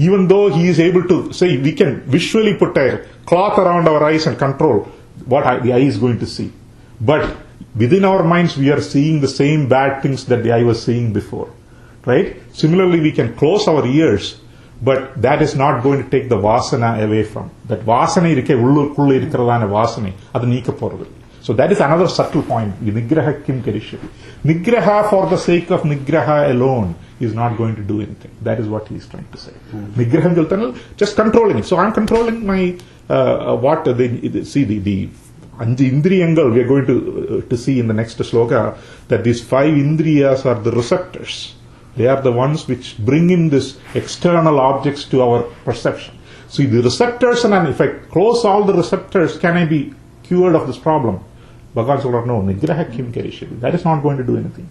B: Even though he is able to say, we can visually put a cloth around our eyes and control what the eye is going to see. But within our minds we are seeing the same bad things that the eye was seeing before. Right? Similarly, we can close our ears, but that is not going to take the vasana away from. That vasana irke உள்ளுக்குள்ள இருக்கிறதான வாசனை அது நீக்க போறது. So that is another subtle point. Nigraha kim karishyati. Nigraha for the sake of nigraha alone is not going to do anything. That is what he is trying to say. Nigraham Jaltanal, just controlling it. So I'm controlling my, what they see the Indriyangal, we are going to see in the next sloka, that these 5 Indriyas are the receptors. They are the ones which bring in this external objects to our perception. See, the receptors, and if I close all the receptors, can I be cured of this problem? Bhagavan said, no, Nigraha Kim Karishati. That is not going to do anything.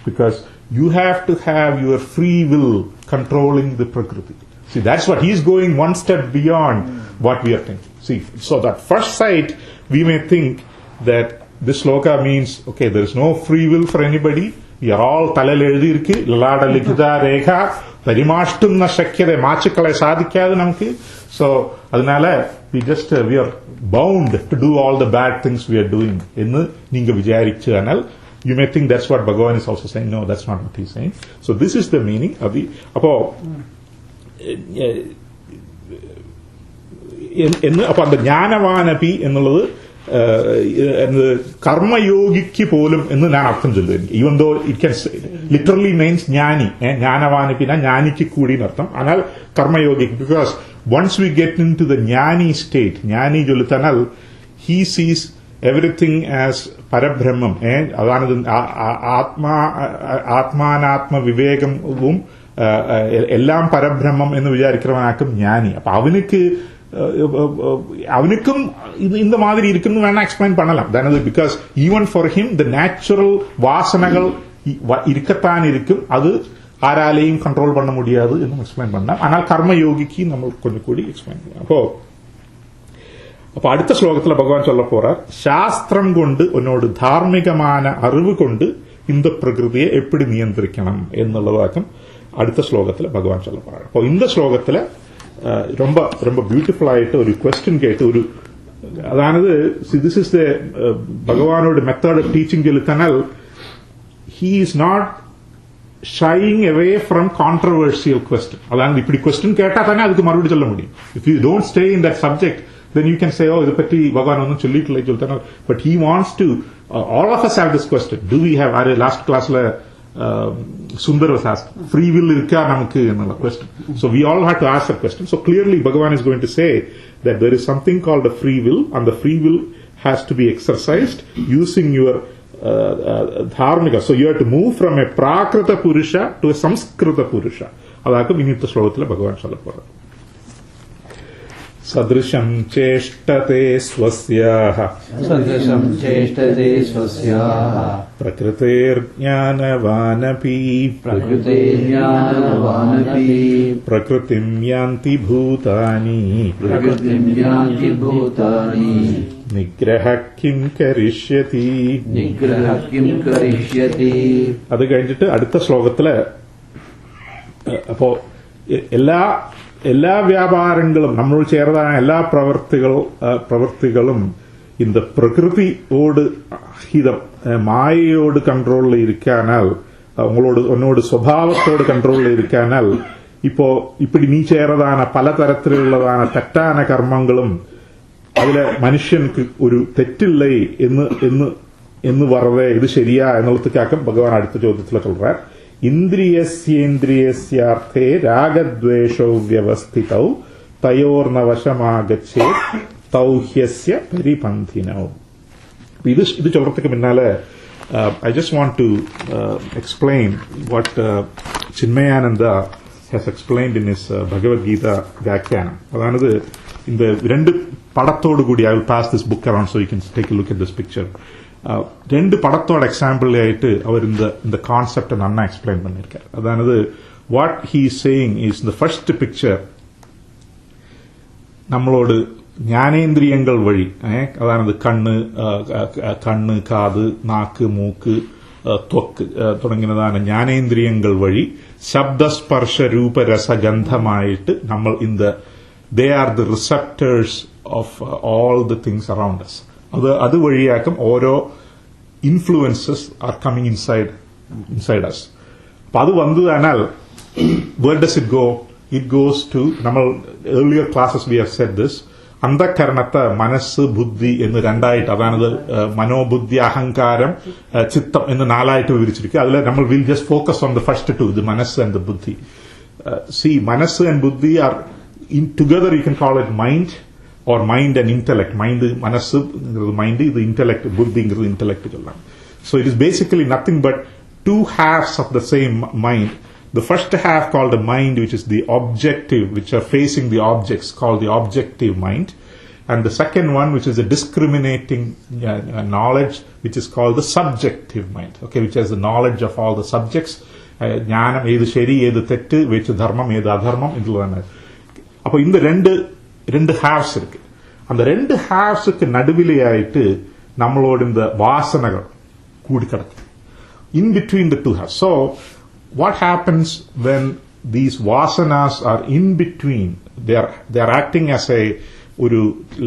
B: Because you have to have your free will controlling the Prakriti. See, that's what he's going one step beyond what we are thinking. See, so that first sight, we may think that this sloka means, okay, there is no free will for anybody. We are all talal ezhudirukku, lalada likida rekha, parimashtunna shakyade maachikale sadhikkadu namukku. So, adunala we are bound to do all the bad things we are doing. Ennu neenga vicharichana. You may think that's what Bhagavan is also saying. No, that's not what he's saying. So this is the meaning of the appo the jnanavanapi ennullathu karma yogikku polum ennu naan artham cholluvennu, even though it can literally means jnani, jnanavanapi na jnanikku koodi artham, anal karma yogik, because once we get into the jnani state, jnani joluthanal, he sees everything as parabrahmam, adanadu atmanatma vivegam എല്ലാം പരബ്രഹ്മം എന്ന് വിചാരിക്കുന്നവനാക്കും ജ്ഞാനി. അപ്പൊ அவனுக்கும் இந்த மாதிரி இருக்குன்னு வேணா explain பண்ணலாம். Because even for him the natural வாசனைகள் இருக்கத்தான் இருக்கும், அது ஆராலையும் கண்ட்ரோல் பண்ண முடியாது என்று எக்ஸ்பிளைன் பண்ணலாம். ஆனால் கர்மயோகிக்கு நம்ம கொஞ்சம் கூடி எக்ஸ்பிளைன் பண்ணலாம். அப்போ அடுத்த ஸ்லோகத்தில் பகவான் சொல்ல போறார், சாஸ்திரம் கொண்டு உன்னோட தார்மீகமான அறிவு கொண்டு இந்த பிரகிருதியை எப்படி நியந்திரிக்கணும் எന്നുள்ளதாக்கும் அடுத்த ஸ்லோகத்தில் பகவான் சொல்ல போறார். அப்போ இந்த ஸ்லோகத்தில் ரொம்ப ரொம்ப பியூட்டிஃபுல் ஆயிட்டு ஒரு கொஸ்டின் கேட்டு ஒரு அதாவது திஸ் இஸ் த பகவானோட மெத்தட் ஆஃப் டீச்சிங் சொல்லித்தனால் he is not shying away from controversial question. அதாவது இப்படி கொஸ்டின் கேட்டா தானே அதுக்கு மறுபடியும் சொல்ல முடியும். if you don't stay in that subject, then you can say, oh, இதை பற்றி பகவான் ஒன்றும் சொல்லிட்டு சொல்லித்தனால். but he wants to all of us have this question. do we have last classல Sundar was asked, free will irka namukku enna question. So we all have to ask that question. So clearly Bhagavan is going to say that there is something called a free will, and the free will has to be exercised using your dharmika. So you have to move from a prakrita purusha to a samskrita purusha. Adakku initha shlokathile Bhagavan solla porar. सदृशं चेष्टते स्वस्याः प्रकृतेर्ज्ञानवानपि प्रकृतिं यान्ति भूतानि निग्रहः किं करिष्यति. അത് കഴിഞ്ഞിട്ട് അടുത്ത ശ്ലോകത്തില് അപ്പോ എല്ലാ വ്യാപാരങ്ങളും നമ്മൾ ചേർന്ന എല്ലാ പ്രവൃത്തികളും இந்த பிரகிருதியோடு மாயையோடு கண்ட்ரோல்ல இருக்கானால், உன்னோட സ്വഭാവத்தோடு கண்ட்ரோல்ல இருக்கானால், இப்போ இப்படி நீ ചേർന്നதான പലതരത്തിലുള്ളதான തെറ്റാன കർമ്മങ്ങളും അതിലെ മനുഷ്യർക്ക് ഒരു തെറ്റില്ലേ എന്ന് വെറുതെ ഇത് ശരിയാ എന്നുള്ളതൊക്കെ ഭഗവാൻ അടുത്ത ചോദ്യത്തിൽ சொல்றார். ഇന്ദ്രിയസ്യേന്ദ്രിയസ്യാർത്ഥേ രാഗദ്വേഷോ വ്യവസ്ഥിതൗ തയോർനവശമാഗച്ഛേത് തൗഹ്യസ്യ പരിപന്ഥിനൗ. ഇത് ചൊല്ലത്തേക്ക് പിന്നാലെ I just want to explain what Chinmayananda has explained in his Bhagavad Gita Vyakyanam. അതാണത് இந்த ரெண்டு படத்தோடு கூடி I will pass this book around so you can take a look at this picture. ரெண்டு படத்தோட எக்ஸாம்பிள் ஆயிட்டு அவர் இந்த கான்செப்டை நல்லா எக்ஸ்பிளைன் பண்ணிருக்காரு. அதாவது what he is saying is the first picture நம்மளோட ஞானேந்திரியங்கள் வழி, அதாவது கண்ணு காது நாக்கு மூக்கு ത്വക്ക് തുടങ്ങിയതാണ് ജ്ഞാനേന്ദ്രിയങ്ങൾ വഴി ശബ്ദസ്പർശ രൂപരസഗന്ധമായിട്ട് നമ്മൾ they are the receptors of all the things around us. അത് വഴിയാക്കും ഓരോ influences are coming inside us. അപ്പൊ അത് വന്നതാനാൽ where does it go? It goes to, earlier classes we have said this, അന്ധകരണത്തെ മനസ്സ് ബുദ്ധി എന്ന് രണ്ടായിട്ട്, അതാണത് മനോബുദ്ധി അഹങ്കാരം ചിത്തം എന്ന് 4ആയിട്ട് വിവരിച്ചിരിക്കുക. അതിൽ നമ്മൾ will just focus on the first two, ഇത് മനസ്സ് ആൻഡ് ദ ബുദ്ധി. മനസ്സ് ആൻഡ് ബുദ്ധി are in together. You can call it mind or mind and intellect. Mind, manassu, mind, the intellect, buddhi, intellect. So it is basically nothing but two halves of the same mind. The first half called the mind, which is the objective, which are facing the objects, called the objective mind. And the second one, which is a discriminating knowledge, which is called the subjective mind. Okay, which has the knowledge of all the subjects. Jnanam, edu sheri, edu tettu, which dharmam, edu adharmam, idulana. Appo இந்த ரெண்டு ஹாவ்ஸ் இருக்கு. அந்த ரெண்டு ஹாவ்ஸுக்கு நடுவிலேயாயிட்டு நம்மளோட இந்த வாசனைகள் கூடி கிடக்கு. In between the two halves. So, what happens when these vasanas are in between? They are acting as a ஒரு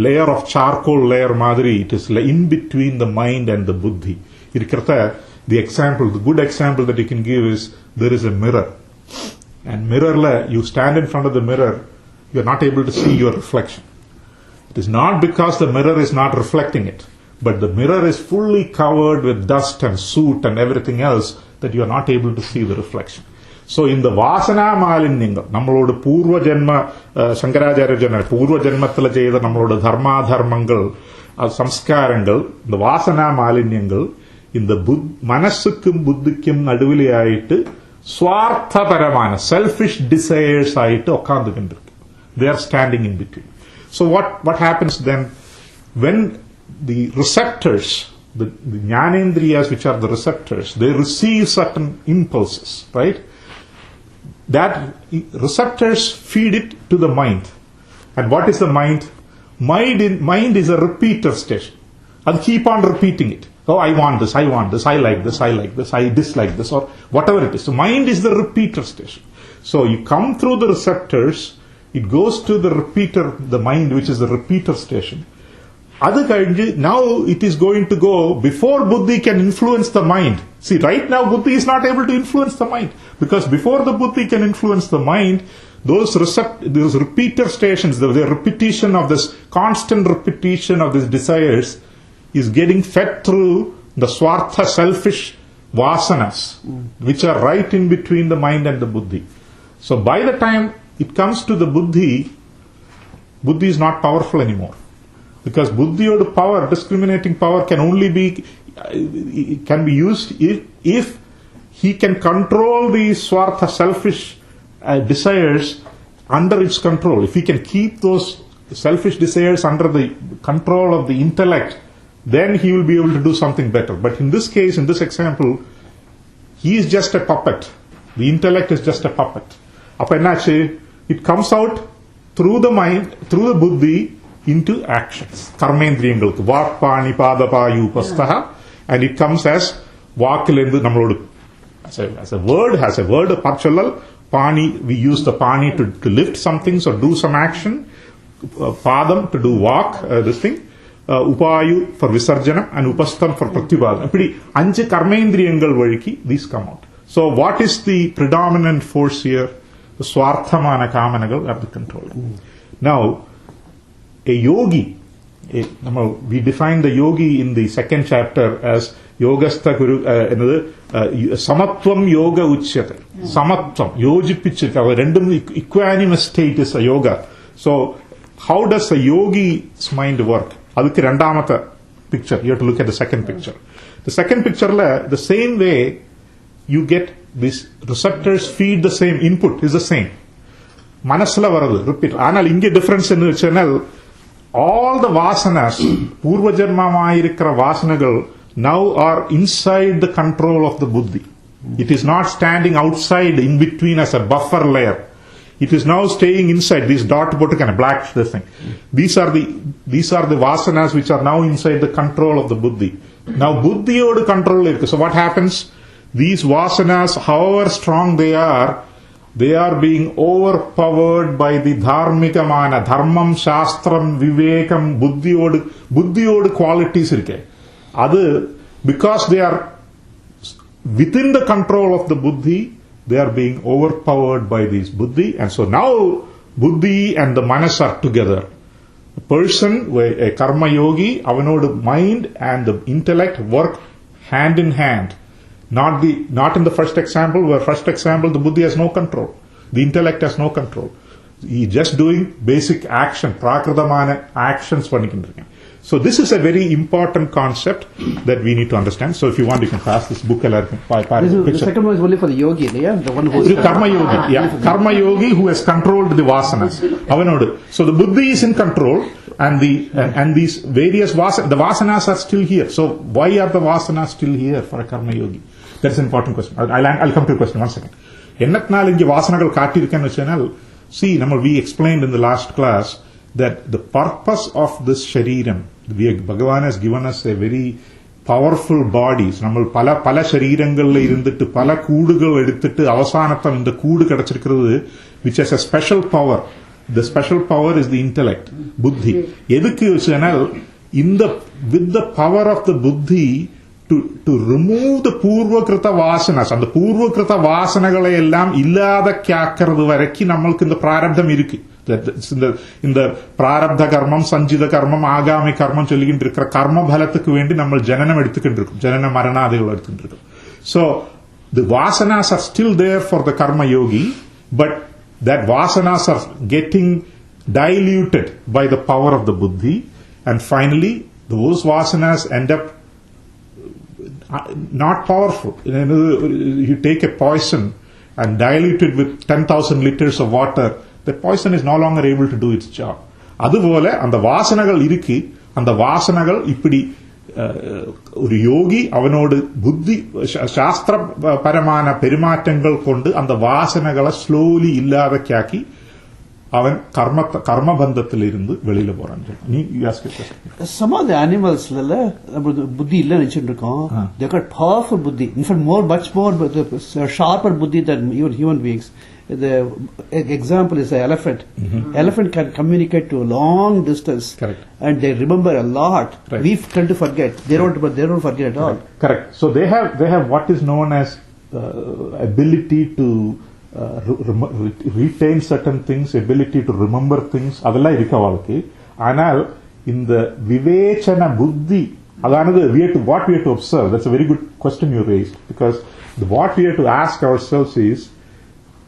B: layer of charcoal layer மாதிரி. It is in between the mind and the buddhi. இருக்கிறத the good example that you can give is, there is a mirror. And mirrorல, you stand in front of the mirror, you are not able to see your reflection. It is not because the mirror is not reflecting it, but the mirror is fully covered with dust and soot and everything else that you are not able to see the reflection. So in the vasana malinningal, nammaloda purva janma, Shankaracharya janna purva janmathila cheyda nammaloda dharma dharmangal, samskarangal, the vasana malinningal, in the manasukkum buddhikkum naduvilayayittu swarthaparamana selfish desires aayittu okkandukondirukku. They are standing in between. So what happens then when the receptors, the jnanendriyas, which are the receptors, they receive certain impulses, right? That receptors feed it to the mind. And what is the mind? Mind is a repeater station. And keep on repeating it. Oh, I want this, I want this, I like this, I like this, I dislike this, or whatever it is. So mind is the repeater station. So you come through the receptors, it goes to the repeater, the mind, which is the repeater station. Now it is going to go before buddhi can influence the mind. See, right now buddhi is not able to influence the mind, because before the buddhi can influence the mind, those repeater stations, the repetition of this, constant repetition of these desires is getting fed through the swartha, selfish vasanas, which are right in between the mind and the buddhi. So by the time it comes to the buddhi is not powerful anymore. Because buddhi or the power, discriminating power, can only be used if he can control these swartha, selfish desires under its control. If he can keep those selfish desires under the control of the intellect, then he will be able to do something better. But in this case, in this example, he is just a puppet. The intellect is just a puppet. Appa ennachu? It comes out through the mind, through the buddhi, into actions. Karmendriyangalukku vaak pani pada payu pastaha, and it comes as vaakilendhu nammalodu as a word parchalal. Pani, we use the pani to lift something, so do some action. Padam to do walk, this thing. Upayu for visarjanam, and upastham for pratyupadana. Appadi 5 karmendriyangal vazhiki these come out. So what is the predominant force here? The swarthamana kamanagal are the control. Now, a yogi, we define the yogi in the second chapter as yogastha guru, samatvam yoga uchyate. Samatvam, yojipichirka, rendum equanimous state is a yoga. So how does a yogi's mind work? Adukku rendamatha picture, you have to look at the second picture. The second picture la, the same way you get these receptors feed the same input is the same. Manasla varadu, repeat. Anal inge difference ennu vechal, all the vasanas, purva janmamaayirikra vasanagal, now are inside the control of the buddhi. It is not standing outside in between as a buffer layer. It is now staying inside. These dot put kind of black this thing. These are the vasanas which are now inside the control of the buddhi. Now buddhi odu control irukku. So what happens? These vasanas, however strong they are being overpowered by the dharmikamana, dharmam, shastram, vivekam, buddhiyodu qualities irukke. Adu, because they are within the control of the buddhi, they are being overpowered by these buddhi, and so now buddhi and the manas are together. person, a karma yogi, avanodu mind and the intellect work hand in hand. Not in the first example, where first example the buddhi has no control. The intellect has no control. He just doing basic action, prakritamana actions. So this is a very important concept that we need to understand. So if you want, you can pass this book.
D: The second one is only for the yogi, yeah? The one who is
B: karma yogi, yeah. Karma yogi who has controlled the vasanas. So the buddhi is in control, and these various the vasanas are still here. So why are the vasanas still here for a karma yogi? That's an important question. I'll come to your question. 1 second. See, we explained in the last class that the purpose of this shariram, Bhagavan has given us a very powerful bodies. Pala sharirangal irundittu pala koodugal edutittu avasanatham inda koodu kadachirukkirathu, which has a special power. The special power is the intellect, buddhi. Edukku channel with the power of the buddhi to remove the purvakrita vasanas, and the purvakrita vasanagale ellam illada kyakkarathu varakki nammalku inda prarabdham irukku. In the prarabdha karmam, sanjita karmam, agami karmam chollikondirukra karma phalathukku vendi nammal jananam eduthukondirukkum, janana maranadigal eduthukondirukkum. So the vasanas are still there for the karma yogi, but that vasanas are getting diluted by the power of the buddhi, and finally those vasanas end up not powerful. You take a poison and dilute it with 10,000 liters of water, the poison is no longer able to do its job. Aduvole and the vasanagal irukki, and the vasanagal ippidi ஒரு யோகி அவனோடு புத்தி சாஸ்திர பரமான பெருமாற்றங்கள் கொண்டு அந்த வாசனைகளை slowly இல்லாதக்காக்கி அவன் கர்மபந்தத்தில் இருந்து வெளியில போறான்.
D: Some of the animals புத்தி இல்ல நினைச்சிட்டு இருக்கோம். They got powerful buddhi. In fact, much more sharper buddhi than even human beings. The example is the elephant. Elephant can communicate to a long distance.
B: Correct.
D: And they remember a lot.
B: Right.
D: We tend to forget. They don't forget at all.
B: Correct. So they have what is known as ability to retain certain things, ability to remember things. Adella irukka valki. Anal in the vivechana buddhi, what we have to observe. That's a very good question you raised, because what we have to ask ourselves is,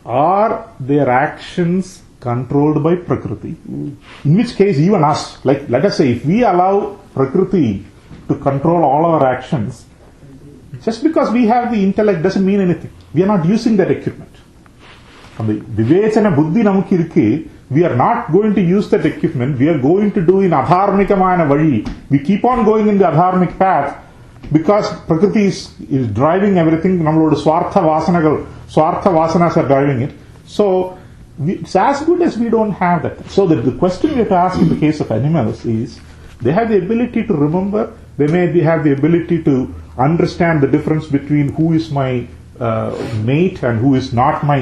B: are their actions controlled by Prakriti? In which case, even us, like let us say, if we allow Prakriti to control all our actions, just because we have the intellect doesn't mean anything. We are not using that equipment. Vivechana buddhi namukku irukku, we are not going to use that equipment. We are going to do in adharmikamana vadi. We keep on going in the adharmic path because Prakriti is driving everything. Nammaloda swartha vasanas are driving it. So it's as good as we don't have that. So the question we have to ask in the case of animals is, they have the ability to remember, they may have the ability to understand the difference between who is my mate and who is my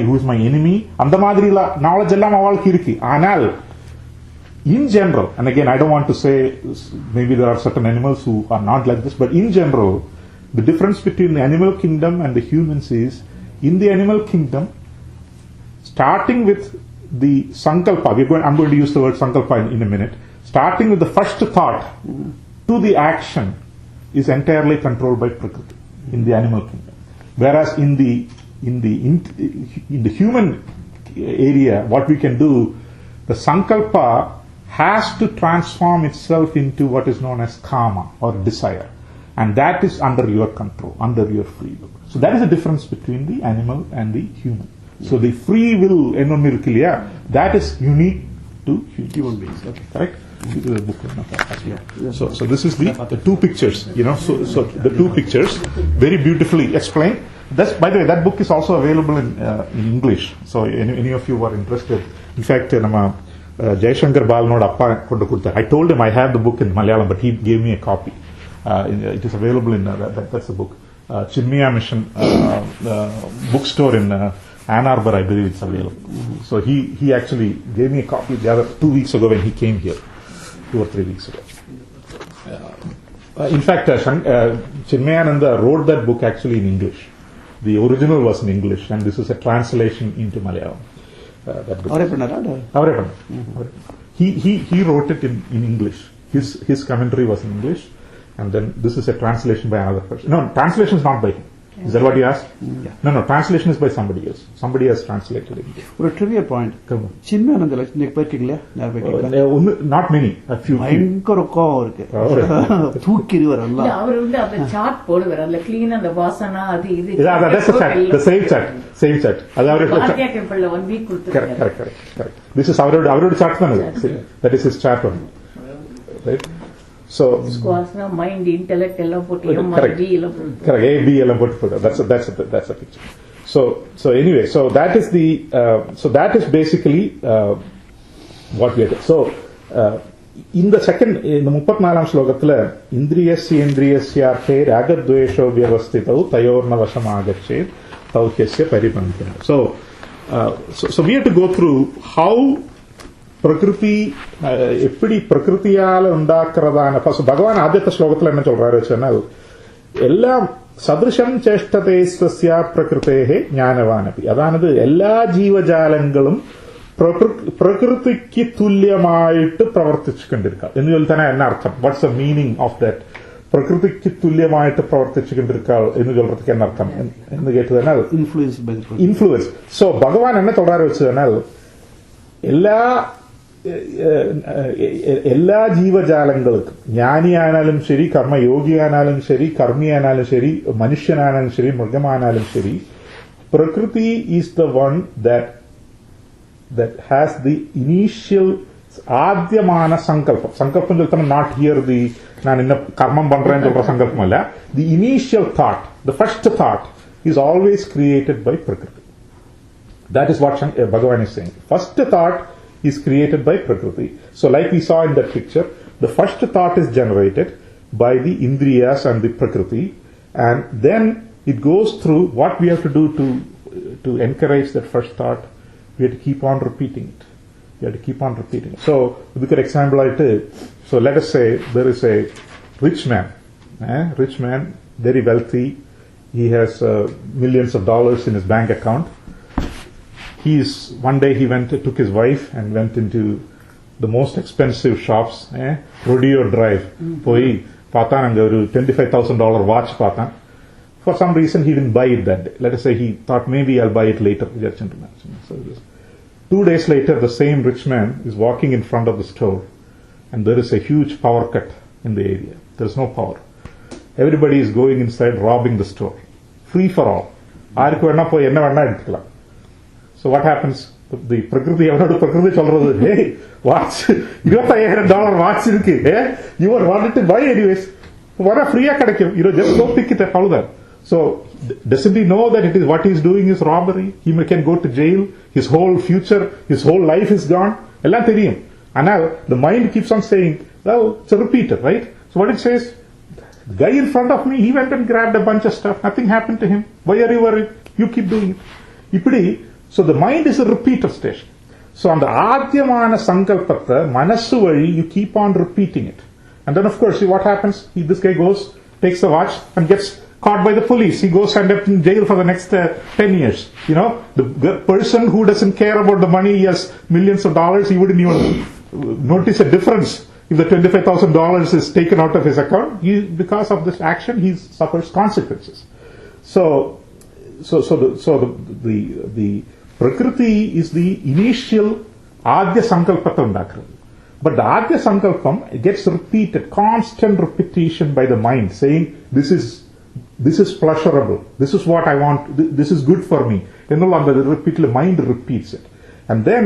B: enemy. And the madrila knowledge ellam avalku irukku. Anal in general, and again I don't want to say, maybe there are certain animals who are not like this, but in general the difference between the animal kingdom and the humans is, in the animal kingdom, starting with the sankalpa, I'm going to use the word sankalpa in a minute, starting with the first thought to the action is entirely controlled by Prakriti in the animal kingdom. Whereas in the human area, what we can do, the sankalpa has to transform itself into what is known as kama or desire, and that is under your control, under your free will. So that is the difference between the animal and the human. So the free will, that is unique to human beings. Okay, correct? So this is the two pictures, so the two pictures, very beautifully explained. By the way, that book is also available in English. So any of you who are interested, in fact, Jayashankar Balnod appa kondu kudutharu. I told him I have the book in Malayalam, but he gave me a copy. It is available in that's the book. Chinmaya Mission bookstore in Ann Arbor, I believe it's available. So he actually gave me a copy the other 2 weeks ago when he came here, 2 or 3 weeks ago. In fact, Chinmayananda wrote that book actually in English. The original was in English, and this is a translation into Malayalam. That book. he wrote it in English. His commentary was in English, and then this is a translation by another person. No, translation is not by him. Is that what you asked?
D: Yeah.
B: No, translation is by somebody else. Somebody has translated it.
D: ஒரு trivia point. Chinmayananda Lakshmi போயிருக்கீங்களா? யார் போயிருக்கீங்களா?
B: Not many, a few.
D: பயங்கர கோவம் இருக்கு. தூக்கிடுவார் எல்லாம்.
A: அவர் வந்து அந்த சார்ட் போடுவார். அந்த க்ளீன் அந்த வாசனா அது இது.
B: That's a chat. The same chat. அது அவரோட
A: பாரதியா டெம்பிள்ல 1 வீக் கொடுத்துருக்காரு.
B: Correct. This is அவரோட chat தான் அது. That is his chat one. Right? So
A: squasna mind intellect எல்லாம் போட்டு MRD எல்லாம் போட்டு.
B: Correct. A B எல்லாம் போட்டு. That's a picture. So anyway, so that is basically what we are doing. So in the 34th ஸ்லோகத்துல இந்திரியஸ்யேந்திரியஸ்யார்த்தே ராகத்வேஷோ வியவஸ்திதௌ தயோர்ன வசமாகச்சேத் தௌஹ்யஸ்ய பரிபந்தம். So we have to go through how பிரகிருதி எப்படி பிரகிருதியால உண்டாக்குறதான பகவான் ஆதித்த ஸ்லோகத்துல என்ன சொல்றாரு சொன்னால் எல்லாம் சதிருஷம் சேஷ்டதேஸ்வஸ்யா பிரகிருதேஹே ஞானவானபி. அதானது எல்லா ജീവജാലങ്ങളും പ്രകൃതിക്ക് തുല്യമായിട്ട് പ്രവർത്തിച്ചുകൊണ്ടിരിക്കുക എന്ന് ചൊല്ലിത്തന്നെ എന്ന അർത്ഥം. What's the meaning of that? പ്രകൃതിക്ക് തുല്യമായിട്ട് പ്രവർത്തിച്ചുകൊണ്ടിരിക്കുക എന്ന് ചൊല്ലறதுக்கு என்ன அர்த்தம் എന്ന് കേട്ടു തന്നെ ഇൻഫ്ലുവൻസ്. സോ ഭഗവാൻ എന്നെ തുടരാറ് വെച്ച് തന്നാൽ എല്ലാ ജീവജാലങ്ങൾക്കും ജ്ഞാനിയാനാലും ശരി, കർമ്മയോഗിയാനാലും ശരി, കർമ്മിയാനാലും ശരി, മനുഷ്യനാനാലും ശരി, മൃഗമാനാലും ശരി, പ്രകൃതി is the one that has the initial ആദ്യமான സങ്കല്പം ചൊല്ലുന്ന നോട്ട് ഹിയർ ദി ഞാൻ ഇന്ന കർമ്മം പண்றேன்னு சொல்ற സങ്കല്പമല്ല. The initial thought, the first thought is always created by Prakriti. That is what Bhagavan is saying. First thought is created by Prakriti. So like we saw in that picture, the first thought is generated by the Indriyas and the Prakriti, and then it goes through what we have to do to encourage that first thought. We have to keep on repeating it. So we could example it. So let us say there is a rich man, very wealthy. He has millions of dollars in his bank account. One day he took his wife and went into the most expensive shops, Rodeo Drive. Poi paathan anga oru $25,000 watch paathan. For some reason he didn't buy it that day. Let us say he thought maybe I'll buy it later. So 2 days later the same rich man is walking in front of the store and there is a huge power cut in the area. There is no power. Everybody is going inside robbing the store. Free for all. Aarku venna poi enna venna eduthukalam. So what happens? The Prakriti சொல்றது, hey, watch, $25,000 watch இருக்கு, you are wanted to buy anyways, வர ஃப்ரீயா கிடைக்கும், just go pick it up, அவ்வளவுதான். So doesn't he know that what he is doing is robbery? He can go to jail, his whole future, his whole life is gone, எல்லாம் தெரியும். ஆனால் the mind keeps on saying, well, it's a repeater, right? So what it says, the guy in front of me, he went and grabbed a bunch of stuff, nothing happened to him, why are you worried? You keep doing it. இப்படி. So the mind is a repeater station. So on the ஆத்யமான சங்கல்பத்தை மனசு வழி you keep on repeating it. And then of course what happens? This guy goes, takes the watch and gets caught by the police. He goes and up in jail for the next 10 years. The person who doesn't care about the money, he has millions of dollars, he wouldn't even notice a difference if the $25,000 is taken out of his account. Because of this action, he suffers consequences. So the Prakriti is the initial Adya Sankalpata undakkurathu. But the Adya Sankalpam gets repeated, constant repetition by the mind, saying, this is pleasurable, this is what I want, this is good for me. The mind repeats it. And then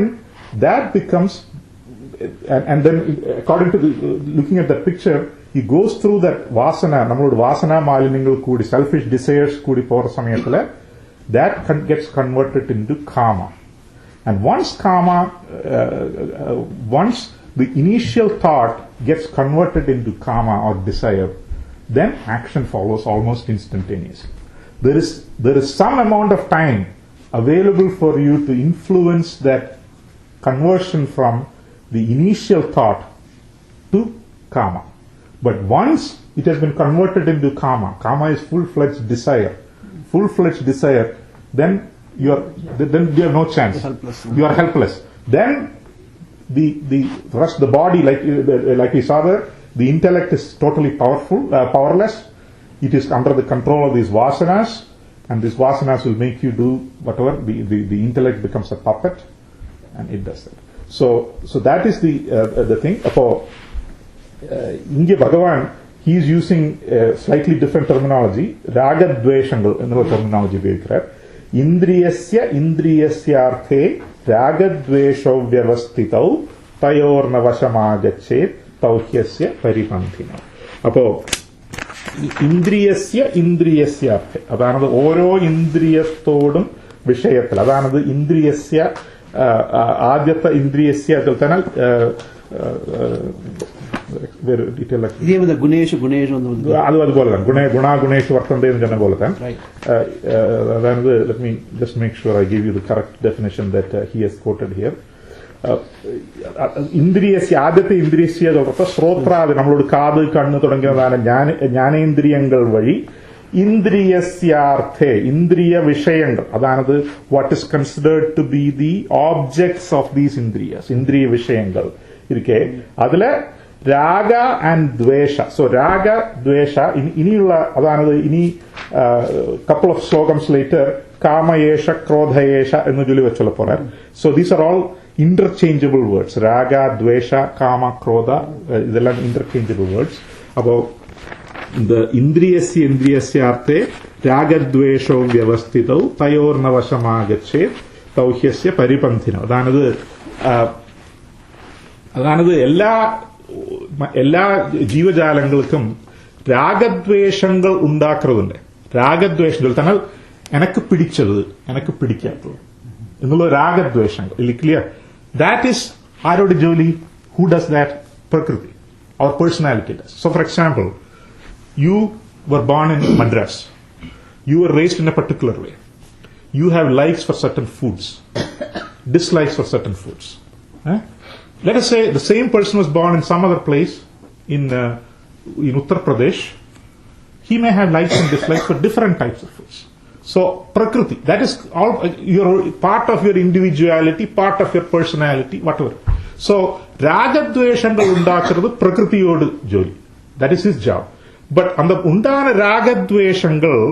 B: that becomes, and then according to looking at that picture, he goes through that vasana, nammaloda vasana maliningal koodi, selfish desires koodi pora samayathila, that gets converted into karma. And once the initial thought gets converted into karma or desire, then action follows almost instantaneously. There is some amount of time available for you to influence that conversion from the initial thought to karma. But once it has been converted into karma is full-fledged desire, then you have no chance. You are helpless. Then the rest, the body, like we saw there, the intellect is totally powerless. It is under the control of these vasanas, and these vasanas will make you do whatever. The intellect becomes a puppet, and it does that. So that is the thing. For Inge Bhagavan, he is using slightly different terminology. Raga dveshangal ennulla terminology ഉപയോഗിക്കാറ്. ഇന്ദ്രിയസ്യാർത്ഥേ രാഗദ്വേഷോ വ്യവസ്ഥിതൗ തയോർന വശമാഗച്ഛേത് തൗഹ്യസ്യ പരിപന്ഥിനോ. അപ്പോ ഇന്ദ്രിയസ്യാർത്ഥേ, അതാണത് ഓരോ ഇന്ദ്രിയത്തോടും വിഷയത്തിൽ, അതാണത് ഇന്ദ്രിയസ്യ ആദ്യത്തെ ഇന്ദ്രിയസ്യ തന്നെ അതുപോലെ തന്നെ ഗുണേഷു വർത്തന്തേ എന്ന് പറഞ്ഞ പോലെ തന്നെ. അതായത് let me just make sure I give you the correct definition that he has quoted here. ഇന്ദ്രിയസ്യ ആദ്യത്തെ ഇന്ദ്രിയസ്യ ശ്രോത്രാദി, നമ്മളോട് കാത് കണ്ണ് തുടങ്ങിയതാണ് ജ്ഞാനേന്ദ്രിയങ്ങൾ വഴി ഇന്ദ്രിയസ്യാർത്ഥേ ഇന്ദ്രിയ വിഷയങ്ങൾ, അതാണത് what is considered to be the objects of these ഇന്ദ്രിയസ്, ഇന്ദ്രിയ വിഷയങ്ങൾ ഇരിക്കെ അതില് രാഗ ആൻഡ് ദ്വേഷ. സോ രാഗ ദ്വേഷ ഇനിയുള്ള അതാണത് ഇനി couple of slogans later കാമയേഷ ക്രോധയേഷ എന്ന് ചൊല്ലി വെച്ചുള്ള പോലെ. So these are all interchangeable words. Raga, Dvesha, Kama, Krodha, ഇതെല്ലാം interchangeable words. അപ്പോ the ഇന്ദ്രിയസ്യാർത്ഥേ രാഗദ്വേഷോ വ്യവസ്ഥിതൗ തയോർന വശമാഗച്ഛേത് തൗഹ്യസ്യ പരിപന്ഥിനോ. അതാണത് എല്ലാ ജീവജാലങ്ങൾക്കും രാഗദ്വേഷങ്ങൾ ഉണ്ടാക്കുന്നുണ്ട്. രാഗദ്വേഷങ്ങൾ തന്നെ എനക്ക് പിടിച്ചത് എനക്ക് പിടിക്കാത്തത് എന്നുള്ള രാഗദ്വേഷങ്ങൾ ക്ലിയർ. ദാറ്റ് ഈസ് ആരോട് ജോലി? Who does that? പ്രകൃതി. അവർ personality does. So for example, you were born in Madras. You were raised in a particular way. You have likes for certain foods, dislikes for certain foods. Let us say the same person was born in some other place in Uttar Pradesh. He may have likes and dislikes for different types of foods. So prakriti, that is all your part of your individuality, part of your personality, whatever. So ragadveshangal undakkunnathu prakritiyodu joli. That is his job. But அந்த உண்டான ராகத்வேஷங்கள்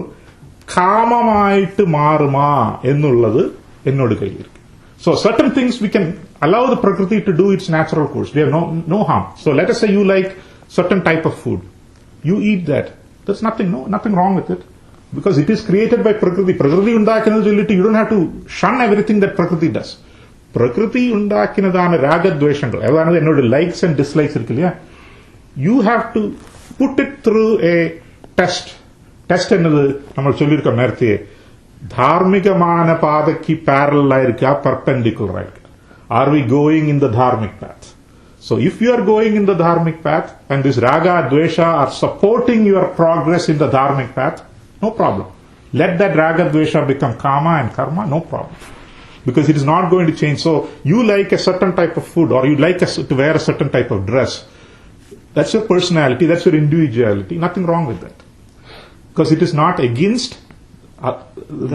B: காமமாயிட்டு மாறுமா എന്നുള്ളത് എന്നോട് കയ്യിൽ. So certain things we can allow the prakriti to do its natural course. We have no harm. So let us say you like certain type of food. You eat that. There's nothing wrong with it. Because it is created by prakriti. Prakriti undakkinathu sollitu you don't have to shun everything that prakriti does. Prakriti undakkinadana ragadveshangal. Adanadu ennodu likes and dislikes irukilla. You have to put it through a test. Test എന്നത് നമ്മൾ ചൊല്ലിയിരിക്കാം നേരത്തെ. ധാർമ്മികமான പാതയ്ക്ക് parallel ആയിരിക്കുക, perpendicular ആയിരിക്കുക. Are we going in the dharmic path? So if you are going in the dharmic path and this raga, dvesha are supporting your progress in the dharmic path, no problem. Let that raga, dvesha become kama and karma, no problem. Because it is not going to change. So you like a certain type of food, or you like to wear a certain type of dress. That's your personality, that's your individuality. Nothing wrong with that. Because it is not against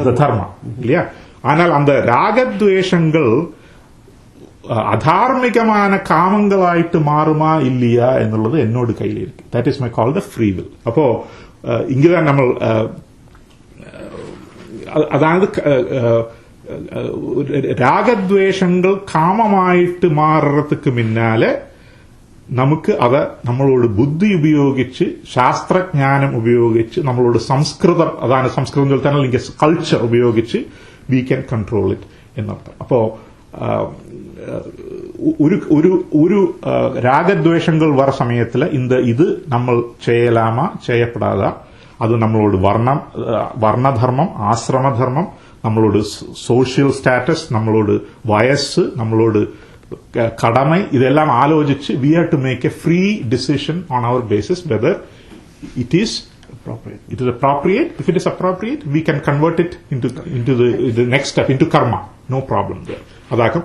B: the dharma. Yeah. Anal and the ragadveshangal adharmikamana kamangalaitu maruma illiya ennullathu ennodu kayil irukku. That is my called the free will. Appo ingida nammal adanadu ragadveshangal കാമമായിട്ട് മാറുന്നതിന് പിന്നാലെ നമുക്ക് അത് നമ്മളോട് ബുദ്ധി ഉപയോഗിച്ച് ശാസ്ത്രജ്ഞാനം ഉപയോഗിച്ച് നമ്മളോട് സംസ്കൃതം, അതാണ് സംസ്കൃതത്തിൽ തന്നെ അല്ലെങ്കിൽ കൾച്ചർ ഉപയോഗിച്ച് വി ക്യാൻ കൺട്രോൾ ഇറ്റ് എന്നർത്ഥം. അപ്പോ ഒരു രാഗദ്വേഷങ്ങൾ വര സമയത്തിൽ ഇത് നമ്മൾ ചെയ്യലാമ ചെയ്യപ്പെടാത, അത് നമ്മളോട് വർണ്ണധർമ്മം, ആശ്രമധർമ്മം, നമ്മളോട് സോഷ്യൽ സ്റ്റാറ്റസ്, നമ്മളോട് വയസ്സ്, നമ്മളോട് കടമൈ, ഇതെല്ലാം ആലോചിച്ച് we have to make a free decision on our basis whether it is appropriate. If it is appropriate, we can convert it into the next step, into karma. No problem there. അതാക്കും.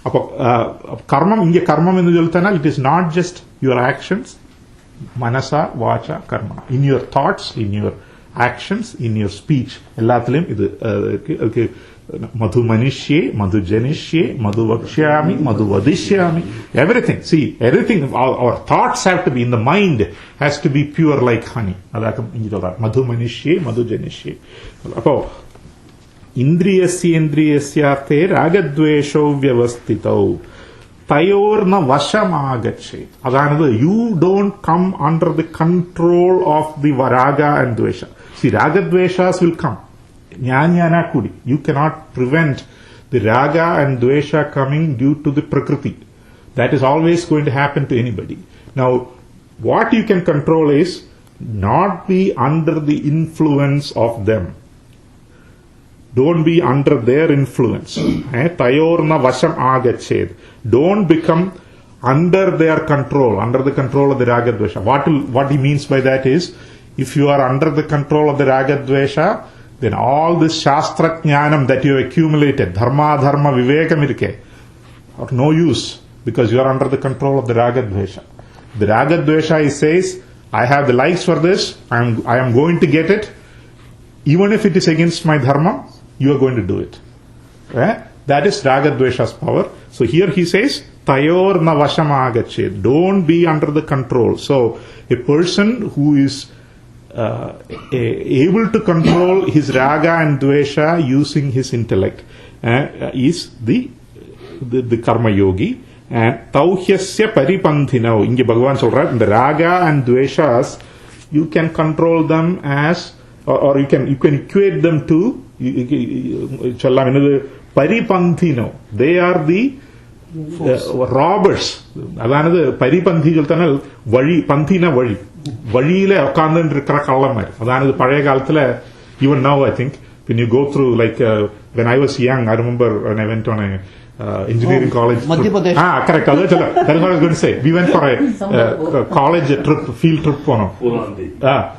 B: അപ്പൊ കർമ്മം, ഇങ്ങനെ കർമ്മം എന്ന് ചൊല്ലിത്താൽ it is not just your actions, മനസ വാച കർമ്മ, in your thoughts, in your actions, in your speech, എല്ലാത്തിലും ഇത് Madhu manishye, madhu janishye, madhu vakshyami, madhu vadishyami. Everything. See, everything, our thoughts have to be in the mind, has to be pure like honey. Madhu manishye, madhu janishye. Indriyasya indriyasyarthe ragadvesho vyavastitau. Tayorna vashamagache. Adanadu, you don't come under the control of the raga and dvesha. See, raga dveshas will come. Jnana kudi. You cannot prevent the raga and dvesha coming due to the prakriti. That is always going to happen to anybody. Now, what you can control is not be under the influence of them. Don't be under their influence. Tayorna vasham agached. Don't become under their control, under the control of the raga dvesha. What he means by that is, if you are under the control of the raga dvesha, then all this shastra jnanam that you accumulated, dharma, vivekam irke, of no use, because you are under the control of the raga dvesha. The raga dvesha, he says, I have the likes for this, I am going to get it, even if it is against my dharma, you are going to do it. That is raga dvesha's power. So here he says, tayor na vashamagache. Don't be under the control. So a person who is able to control his raga and dvesha using his intellect is the karma yogi. And tauhyasya paripandhinau. Inge Bhagavan சொல்றார், the raga and dveshas, you can control them as, or you can equate them to, paripandhino. They are the robbers. Adanadu paripandhi soltanal vali, panthina vali. Valile ukandundrikra kallamar. Adanadu pazhaya kalathile, even now I think, when you go through, like when I was young, I remember when I went on a engineering college.
D: Madhya Pradesh.
B: Correct. That is what I was going to say. We went for a college trip, field trip.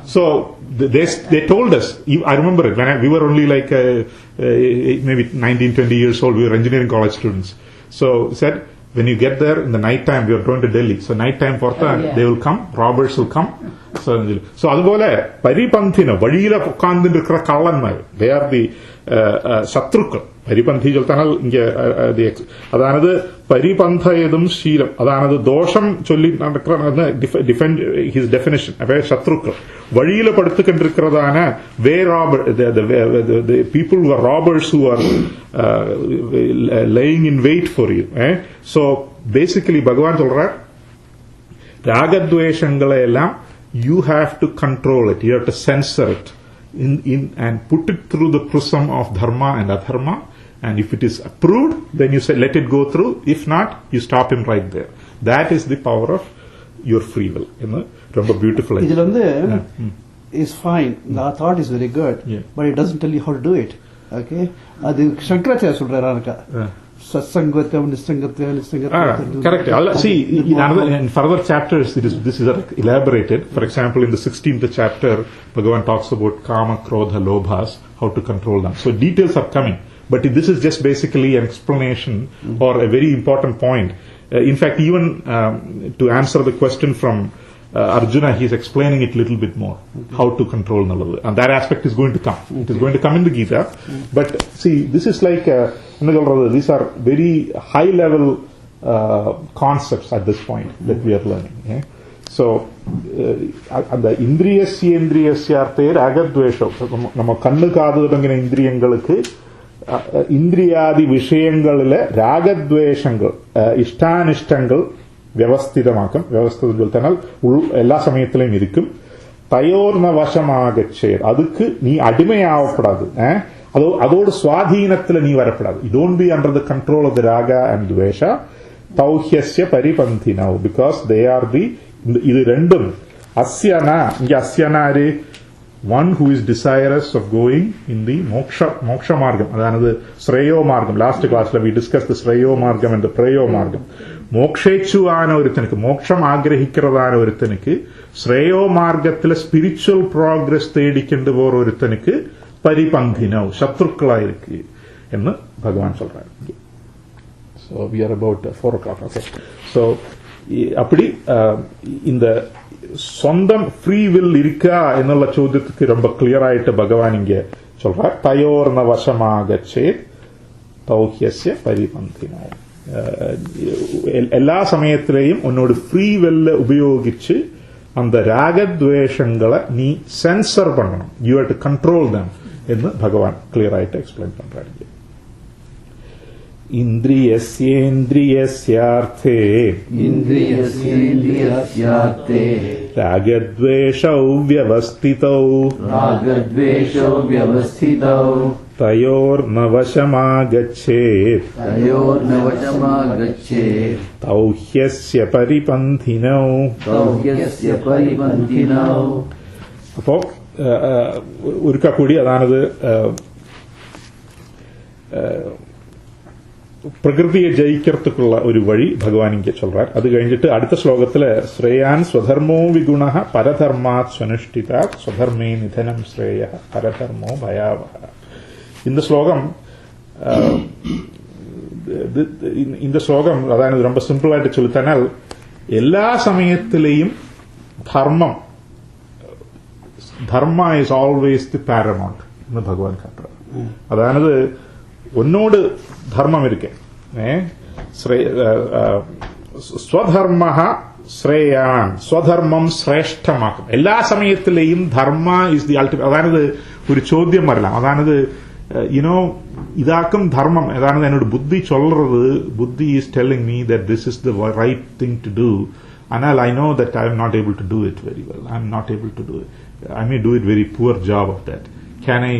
B: So they told us, I remember it, when we were only like maybe 19, 20 years old, we were engineering college students. So said, when you get there in the night time, we are going to Delhi. So night time portha, they will come, robbers will come. So adupole paripanthina, valiyila ukkandindrikra kallanmar, they are the shatrukal. Paripanthi soltanal inge adanadu paripanthaedum sheelam, adanadu dosham cholli defend his definition. Shatrukal valiyila paduthukondirukkiradana way robber, the people who are robbers, who are laying in wait for you. So basically Bhagavan solrar, ragadveshangala ellam you have to control it, you have to censor it in and put it through the prism of dharma and adharma. And if it is approved, then you say let it go through. If not, you stop him right there. That is the power of your free will. ரொம்ப beautiful.
D: Is fine. The thought is very good, but it doesn't tell you how to do it. Okay? Adu Shankaracharya solறாரு. Satsangatam, Nisangatam.
B: Correct. See, in further chapters, this is elaborated. For example, in the 16th chapter, Bhagavan talks about kama, krodha, lobhas, how to control them. So details are coming. But this is just basically an explanation or a very important point. In fact, even to answer the question from Arjuna, he is explaining it a little bit more, how to control Nalavu. And that aspect is going to come. It is going to come in the Gita. But see, this is like, these are very high level concepts at this point that we are learning. So, the indriyasya indriyasyarthe ragadvesho. Nama kannu kaadu thangina indriyangalukku ഇന്ദ്രിയാദി വിഷയങ്ങളിലെ രാഗദ്വേഷങ്ങൾ ഇഷ്ടാനിഷ്ടങ്ങൾ വ്യവസ്ഥിതമാക്കും. വ്യവസ്ഥിതത്തിൽ തന്നെ എല്ലാ സമയത്തിലും ഇരിക്കും. തയോർന്ന വശമാകച്ചേ, അതുക്ക് നീ അടിമയാവപ്പെടാது, അതോട് സ്വാധീനത്തിൽ നീ വരപ്പെടാது. You don't be under the control of the raga and dvesha. തൗഹ്യസ്യ പരിപന്ഥിനൗ, because they are the, ഇത് രണ്ടും അസ്യന, അസ്യനാര്, one who is desirous of going in the moksha margam. Adanadu sreyo margam. Last class we discussed the sreyo margam and the preyo margam. Mokshechu aana oruthanikku, moksham aagrahikkiradana oruthanikku, sreyo margathile spiritual progress thedikendu vor oruthanikku paripandhinau, shatrukkalayirukku ennu Bhagavan solrar. So we are about 4 o'clock. Okay. So appadi in the സ്വന്തം free will ഇരിക്കുക എന്നുള്ള ചോദ്യത്തിക്ക് ரொம்ப clear ആയിട്ട് ഭഗവാൻ ഇങ്ങനെ சொல்றார். തയോർന്ന വശമാകച്ചേ തൗഹ്യസ്യ പരിപന്ഥിനോ. എല്ലാ സമയത്തിലെയും ഉന്നോട് free വെല്ല് ഉപയോഗിച്ച് அந்த ராகத்வேஷங்களை நீ சென்சர் பண்ணணும். யூ ஹேவ் டு கண்ட்ரோல் தம் என்று பகவான் கிளியர் ஆயிட்டு எக்ஸ்பிளைன் பண்றாரு. இந்திரியஸ்யேந்திரியஸ்யார்த்தே ராகத்வேஷௌ வியவஸ்திதௌ தயோர்நவசமாகச்சேத் தௌஹ்யஸ்ய பரிபந்தினௌ. அப்போ ஒருக்கா கூடி அதானது பிரகிருதியை ஜெயிக்கிறதுக்குள்ள ஒரு வழி பகவான் இங்கே சொல்றார். அது கழிஞ்சிட்டு அடுத்த ஸ்லோகத்துல ஸ்ரேயான் ஸ்வதர்மோ விகுண பரதர்மாத் ஸ்வனுஷ்டிதா ஸ்வதர்மே நிதனம் ஸ்ரேய பரதர்மோ பயாவஹ. இந்த ஸ்லோகம் அதாவது ரொம்ப சிம்பிளாയിട്ട് சொல்லித்தானால் எல்லா சமயத்திலேயும் தர்மா இஸ் ஆல்வேஸ் தி பாரமௌண்ட் என்று பகவான் காட்டுறார். அதாவது உன்னோடு தர்மம் இருக்கு, ஸ்வதர்மஹ ஸ்ரேயான், ஸ்வதர்மம் ശ്രേഷ്ഠമാക്കും. എല്ലാ സമയത്തിലെയും ധർമ്മ ഇസ് ദി അൾട്ടിമേറ്റ്. അതായത് ഒരു ചോദ്യം വരലാം, അതായത് ഇതാക്കും ധർമ്മം, അതാണ് എന്നോട് ബുദ്ധി ചൊല്ലുന്നത്. ബുദ്ധി is telling me that this is the right thing to do, ஆனால் I know that I am not able to do it very well. I am not able to do it. I may do it very poor job of that. Can I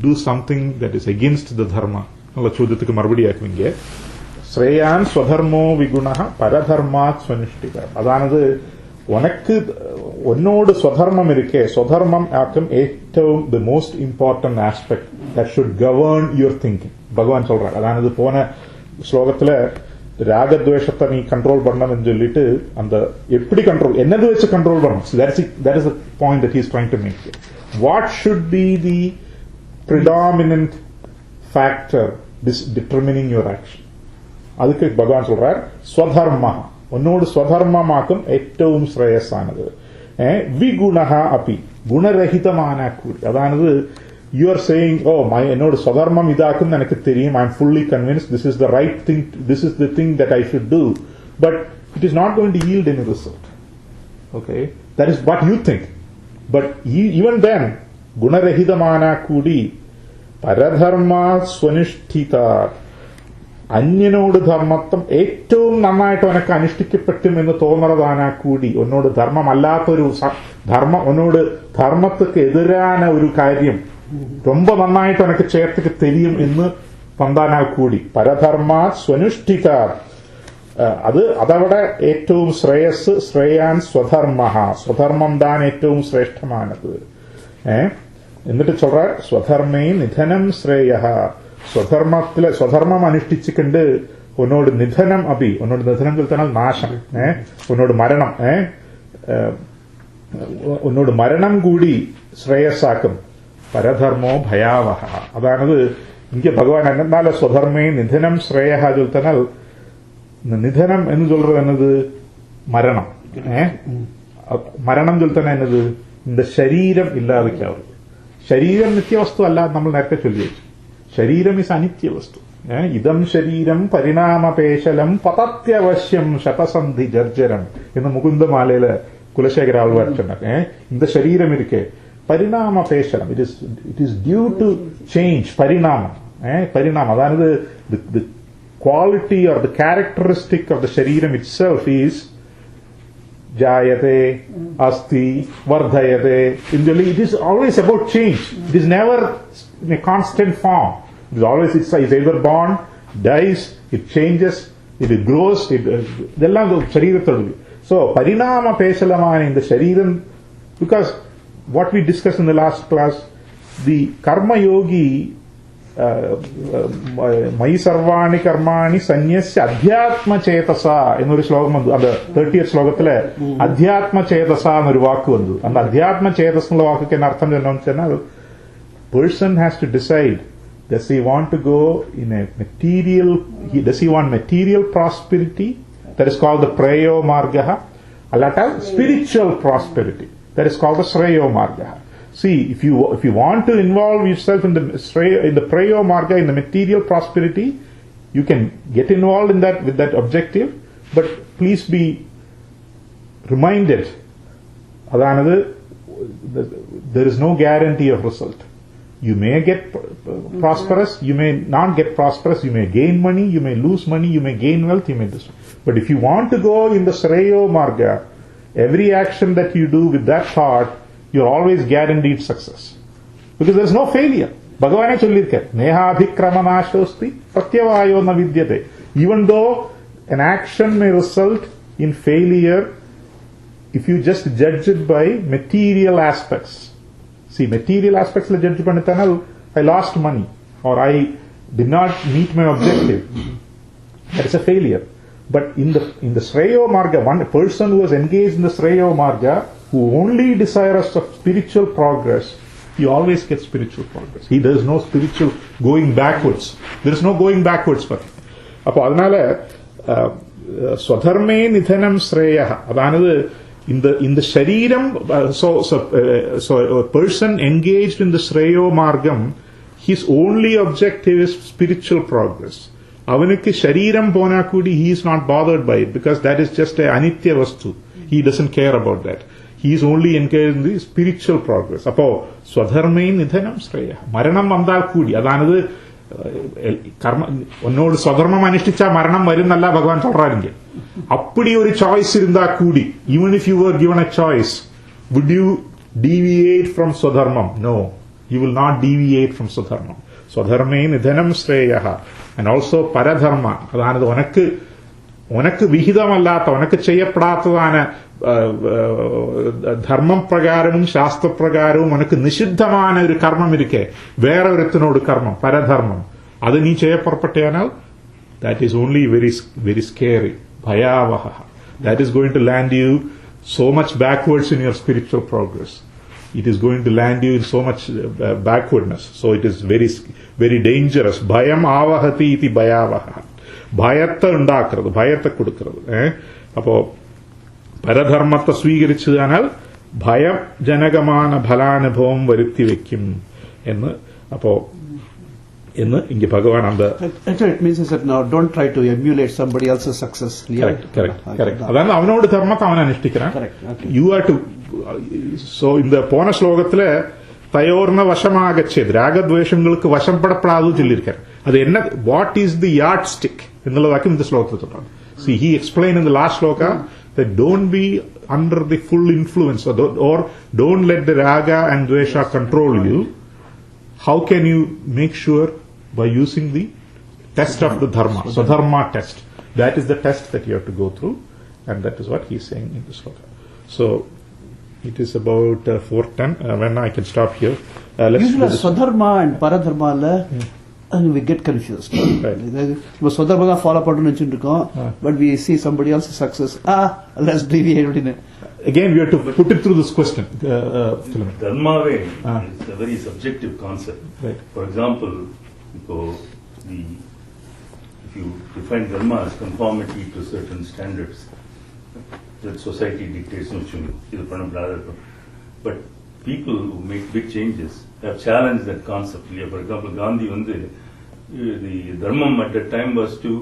B: do something that is against the dharma? நல்ல ചോദ്യத்துக்கு மறுபடியாக்கும் இங்கே ஸ்ரேயான் ஸ்வதர்மோ விகுண பரதர்மாத் ஸ்வனுஷ்டிதா. அதானது உனக்கு உன்னோடு ஸ்வதர்மம் இருக்கே, ஸ்வதர்மம் ஆக்கும் ഏറ്റവും the most important aspect that should govern your thinking. பகவான் சொல்றார். அதானது போன ஸ்லோகத்துல ராகத்வேஷத்தை நீ கண்ட்ரோல் பண்ணணும்னு சொல்லிட்டு அந்த எப்படி கண்ட்ரோல் என்னது வச்சு கண்ட்ரோல் பண்ணணும். that is the point that he is trying to make here. What should be the predominant factor determining your action? அதுக்கு பகவான் சொல்றார் ஸ்வதர்மா, உன்னோடு ஸ்வதர்மமாக்கும் ഏറ്റവും ശ്രേയസ്സാனது. விகுணஹ அபி, குணரகிதமான கூடி. அதானது you are saying, oh என்னோட ஸ்வதர்மம் இதாக்கும் எனக்கு தெரியும், I am fully convinced this is the right thing, this is the thing that I should do, but it is not going to yield any result. Okay, that is what you think, but even then குணரகிதமான கூடி പരധർമാ സ്വനിഷ്ഠിത, അന്യനോട് ധർമ്മത്വം ഏറ്റവും നന്നായിട്ട് ഉനക്ക് അനുഷ്ഠിക്കപ്പെട്ടും എന്ന് തോന്നുന്നതാനാ കൂടി. ഉന്നോട് ധർമ്മമല്ലാത്തൊരു ധർമ്മം, ഉന്നോട് ധർമ്മத்துக்கு എതിരാன ഒരു കാര്യം ரொம்ப നന്നായിട്ട് ഉനക്ക് ചേർത്തിക്ക് തെരിയും എന്ന് വന്നാനാ കൂടി. പരധർമാ സ്വനുഷ്ഠിത, അതവിടെ ഏറ്റവും ശ്രേയസ്. ശ്രേയാൻ സ്വധർമ്മ, സ്വധർമ്മം താൻ ഏറ്റവും ശ്രേഷ്ഠമാനത്. എന്നിട്ട് சொல்ற സ്വധർമ്മേ നിധനം ശ്രേയ, സ്വധർമ്മത്തിലെ സ്വധർമ്മം അനുഷ്ഠിച്ചിട്ടുണ്ട് ഉന്നോട് നിധനം അഭി, ഉന്നോട് നിധനം ചൊല്ലിത്താൽ നാശം, ഉന്നോട് മരണം, ഉന്നോട് മരണം കൂടി ശ്രേയസ്സാക്കും. പരധർമ്മോ ഭയാവഹ. അതാണത് ഇങ്ങനെ ഭഗവാൻ എന്നാല സ്വധർമ്മേ നിധനം ശ്രേയ ചൊല്ലിത്താൽ നിധനം എന്ന് ചൊല്ലുന്നത് എന്നത് മരണം. മരണം ചൊല്ലിത്താൽ എന്നത് இந்த ശരീരം ഇല്ലാതിക്കാവും. ശരീരം നിത്യവസ്തു അല്ല, നമ്മൾ നേരത്തെ ചൊല്ലി വെച്ചു. ശരീരം ഇസ് അനിത്യ വസ്തു. ഇതം ശരീരം പരിണാമപേശലം പതത്യവശ്യം ശതസന്ധി ജർജരം എന്ന് മുകുന്ദമാലയില് കുലശേഖര ആൾവാർച്ചുണ്ട്. இந்த ശരീരം ഇരിക്കെ പരിണാമപേശലം, it is due to change. പരിണാമം, അതായത് the quality or the characteristic of the ശരീരം itself is jayate, asti, vardhayate. It is always about change. It is never in a constant form. It is always, it's either born, dies, it changes, it grows, ഇതെല്ലാം ശരീരത്തോട്. So പരിണാമ പേശലമാണ് in the ശരീരം, because what we discussed in the last class, the karma yogi മയി സർവാണി കർമാണി സന്യസ്യ അധ്യാത്മചേതസ എന്നൊരു ശ്ലോകം വന്നു. അത് 30th ശ്ലോകത്തിലെ അധ്യാത്മചേതസ എന്നൊരു വാക്ക് വന്നു. അന്ന് അധ്യാത്മചേതസ് എന്നുള്ള വാക്ക് എന്ന അർത്ഥം എന്താണെന്ന് വെച്ചാൽ person has to decide, does he want to go in a material, does he want material prosperity, that is called the preyo marga, allata spiritual prosperity, that is called the shreyo marga. See, if you want to involve yourself in the preyo marga, in the material prosperity, You can get involved in that with that objective, but please be reminded that there is no guarantee of result. You may get prosperous, you may not get prosperous, you may gain money, you may lose money, you may gain wealth, you may destroy. But if you want to go in the Shreyo Marga, every action that you do with that thought, you're always guaranteed success. Because there's no failure. Bhagavane sollirukkaru, nehabhikramamashosthi pratyavayo na vidyate. Even though an action may result in failure, if you just judge it by material aspects. See, material aspects la judge pannithanal, I lost money, or I did not meet my objective. That is a failure. But in the Shreyo Marga, one person who is engaged in the Shreyo Marga, who only desires of spiritual progress, he always gets spiritual progress. He does no spiritual going backwards. There is no going backwards for him. Appo adanale swadharme nidhanam shreyah. Adanadu in the shariram, so a person engaged in the Shreyo Margam, his only objective is spiritual progress. Avanukku shariram pona kudi, he is not bothered by it, because that is just a anitya vastu. He doesn't care about that. He is only engaged in the spiritual progress. Appo swadharme nidhanam shreyah. Maranam vandal kudi, adanadu karma onnodu swadharmam anishticha maranam varunalla Bhagavan solraringe. Appadi oru choice irundha kudi, even if you were given a choice, would you deviate from swadharmam? No, you will not deviate from swadharmam. Swadharme nidhanam shreyah. And also paradharma, adanadu onakku vihidamallata, onakku cheyyappedathadana ധർമ്മം പ്രകാരവും ശാസ്ത്രപ്രകാരവും ഉനക്ക് നിഷിദ്ധமான ഒരു കർമ്മം ഇരിക്കെ വേറെ ഒരുത്തിനോട് കർമ്മം പരധർമ്മം അത് നീ ചെയ്യപ്പുറപ്പെട്ടാൽ that is only very very scary, ഭയാവഹ. That is going to land you so much backwards in your spiritual progress. It is going to land you in so much backwardness. So it is very very dangerous. ഭയം ആവഹതി ഇതി ഭയാവഹ. ഭയത്തെ ഉണ്ടാക്കുന്നത്, ഭയത്തെ കൊടുക്കുന്നത്. അപ്പോ പരധർമ്മത്തെ സ്വീകരിച്ചതിനാൽ ഭയജനകமான ഫലാനുഭവം വരുത്തി വെക്കും എന്ന് ഇങ്ങ് ഭഗവാൻ
D: Actually, it means that now don't try to emulate somebody else's success.
B: Correct. അതാണ് അവനോട് ധർമ്മത്തെ അവൻ അനുഷ്ഠിക്കണം. You are to, so in the പോന ശ്ലോകത്തില് തയോർന്ന വശമാകച്ചേത്, രാഗദ്വേഷങ്ങൾക്ക് വശപ്പെടപ്പെടാതെ ചൊല്ലിയിരിക്കാൻ. അത് എന്നെ what is the yardstick എന്നുള്ളതാക്കി ഇന്നത്തെ ശ്ലോകത്തിൽ തൊട്ടാണ്. See, he explained in the last sloka that don't be under the full influence or don't let the raga and dvesha control you. How can you make sure? By using the test of the dharma. So dharma test. That is the test that you have to go through, and that is what he is saying in the sloka. So it is about 4:10. When I can stop here.
D: Usually swadharma and paradharma and we get confused. இப்போ சொதர்மா தான் follow பண்ணணும்னு நினைச்சிட்டு இருக்கோம், but we see somebody else's success. Let's deviate.
B: Again, we have to put it through this question.
C: Dharma is a very subjective concept.
B: Right.
C: For example, if you define dharma as conformity to certain standards that society dictates, but people who make big changes have challenged that concept. For example, Gandhi, the dharmam at that time was to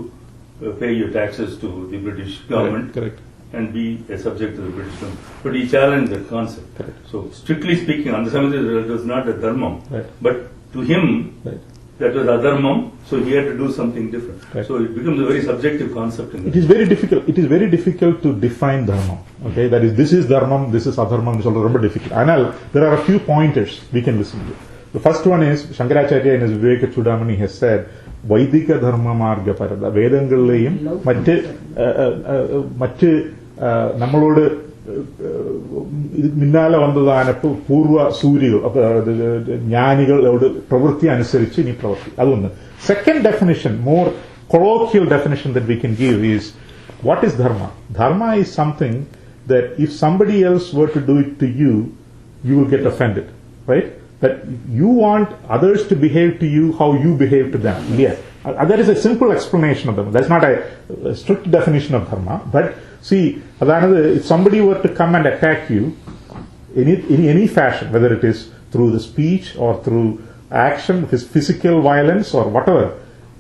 C: pay your taxes to the British government.
B: Correct.
C: And be a subject to the British government. But he challenged that concept.
B: Correct.
C: So strictly speaking, on the Samhita, it was not a dharmam.
B: Right.
C: But to him, that was adharmam, so he had to do something different.
B: Right.
C: So it becomes a very subjective concept.
B: It is very difficult. It is very difficult to define dharma. Okay, that is, this is dharmam, this is adharmam. This is also very difficult. Anal, there are a few pointers we can listen to. The first one is Shankaracharya in his Viveka Chudamani has said, Vaidika dharma marga parada. Vedangallayum മറ്റ് നമ്മളോട് മിന്നാലെ വന്നതാണ് പൂർവ്വ സൂര്യകൾ, ജ്ഞാനികളോട് പ്രവൃത്തി അനുസരിച്ച് ഇനി പ്രവൃത്തി. അതൊന്ന്. Second definition, more colloquial definition that we can give is, what is dharma? Dharma is something that if somebody else were to do it to you, you will get offended, right? That you want others to behave to you how you behave to them. Yeah. That is a simple explanation of dharma. That's not a strict definition of dharma. But see, if somebody were to come and attack you in any fashion, whether it is through the speech or through action, physical violence or whatever,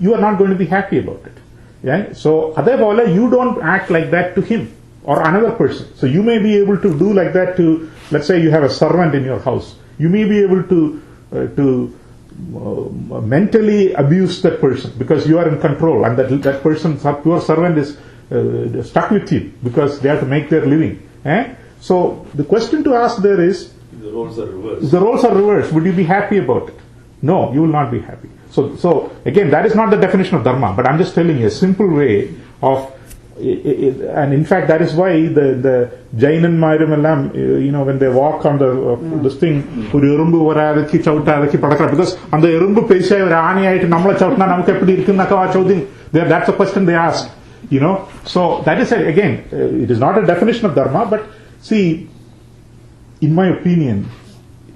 B: you are not going to be happy about it. Yeah? So, adevole, you don't act like that to him or another person. So, you may be able to do like that to, let's say you have a servant in your house. You may be able to mentally abuse that person because you are in control, and that person, your servant is stuck with you because they have to make their living. So the question to ask there is,
C: the roles are reversed.
B: The roles are reversed. Would you be happy about it? No, you will not be happy. So again, that is not the definition of dharma, but I'm just telling you a simple way of, and in fact that is why the Jainanmarum ellam, when they walk on this thing, because and the erumbu pesha or aaniyayittu nammala chavutna namukku eppadi irukkunna chodding, that's a question they ask. So that is again, it is not a definition of dharma, but see, in my opinion,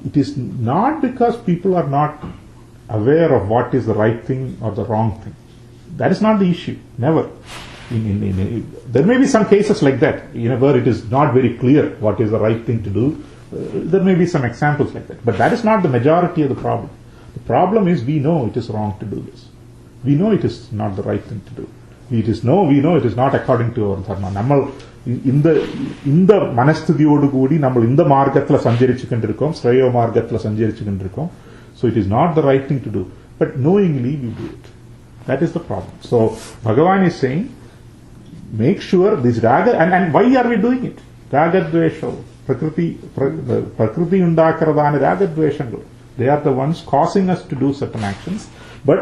B: it is not because people are not aware of what is the right thing or the wrong thing. That is not the issue. Never. There may be some cases like that, where it is not very clear what is the right thing to do. There may be some examples like that. But that is not the majority of the problem. The problem is we know it is wrong to do this. We know it is not the right thing to do. We know it is not according to our dharma. നമ്മൾ இந்த മനസ്ഥിതിയോട് കൂടി നമ്മൾ இந்த മാർഗത്തിൽ സഞ്ചരിച്ചുകൊണ്ടിരിക്കും, ശ്രേയോ മാർഗത്തിൽ സഞ്ചരിച്ചുകൊണ്ടിരിക്കും. So it is not the right thing to do, but knowingly we do it. That is the problem. So Bhagavan is saying, make sure this raga, and why are we doing it? Raga dvesha, prakriti undakkaradana raga dveshangal. They are the ones causing us to do certain actions, but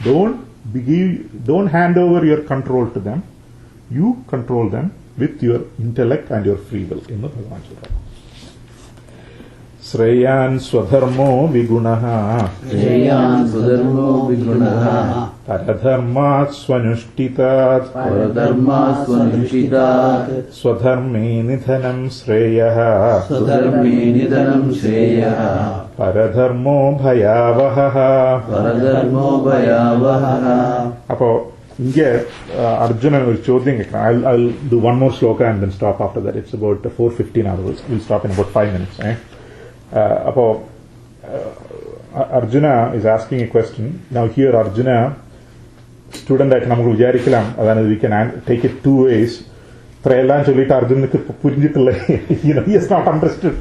B: don't hand over your control to them. You control them with your intellect and your free will. In the Bhagavan Gita. Sreyan swadharmo vigunaha paradharmat swanushthitat swadharme nidhanam sreyaha paradharmo bhayavaha. Appo inge Arjuna will ചോദ്യം കേൾക്കണം. I'll do one more sloka and then stop after that. It's about 4:15 hours. We'll stop in about 5 minutes. Arjuna is asking a question. Now here Arjuna, student ആയിട്ട് നമുക്ക് വിചാരിக்கலாம், അതാണ് we can take it two ways. ഇത്രയെല്ലാം ചൊല്ലിയിട്ട് അർജുനക്ക് പുരിഞ്ഞിട്ടില്ല. He has not understood.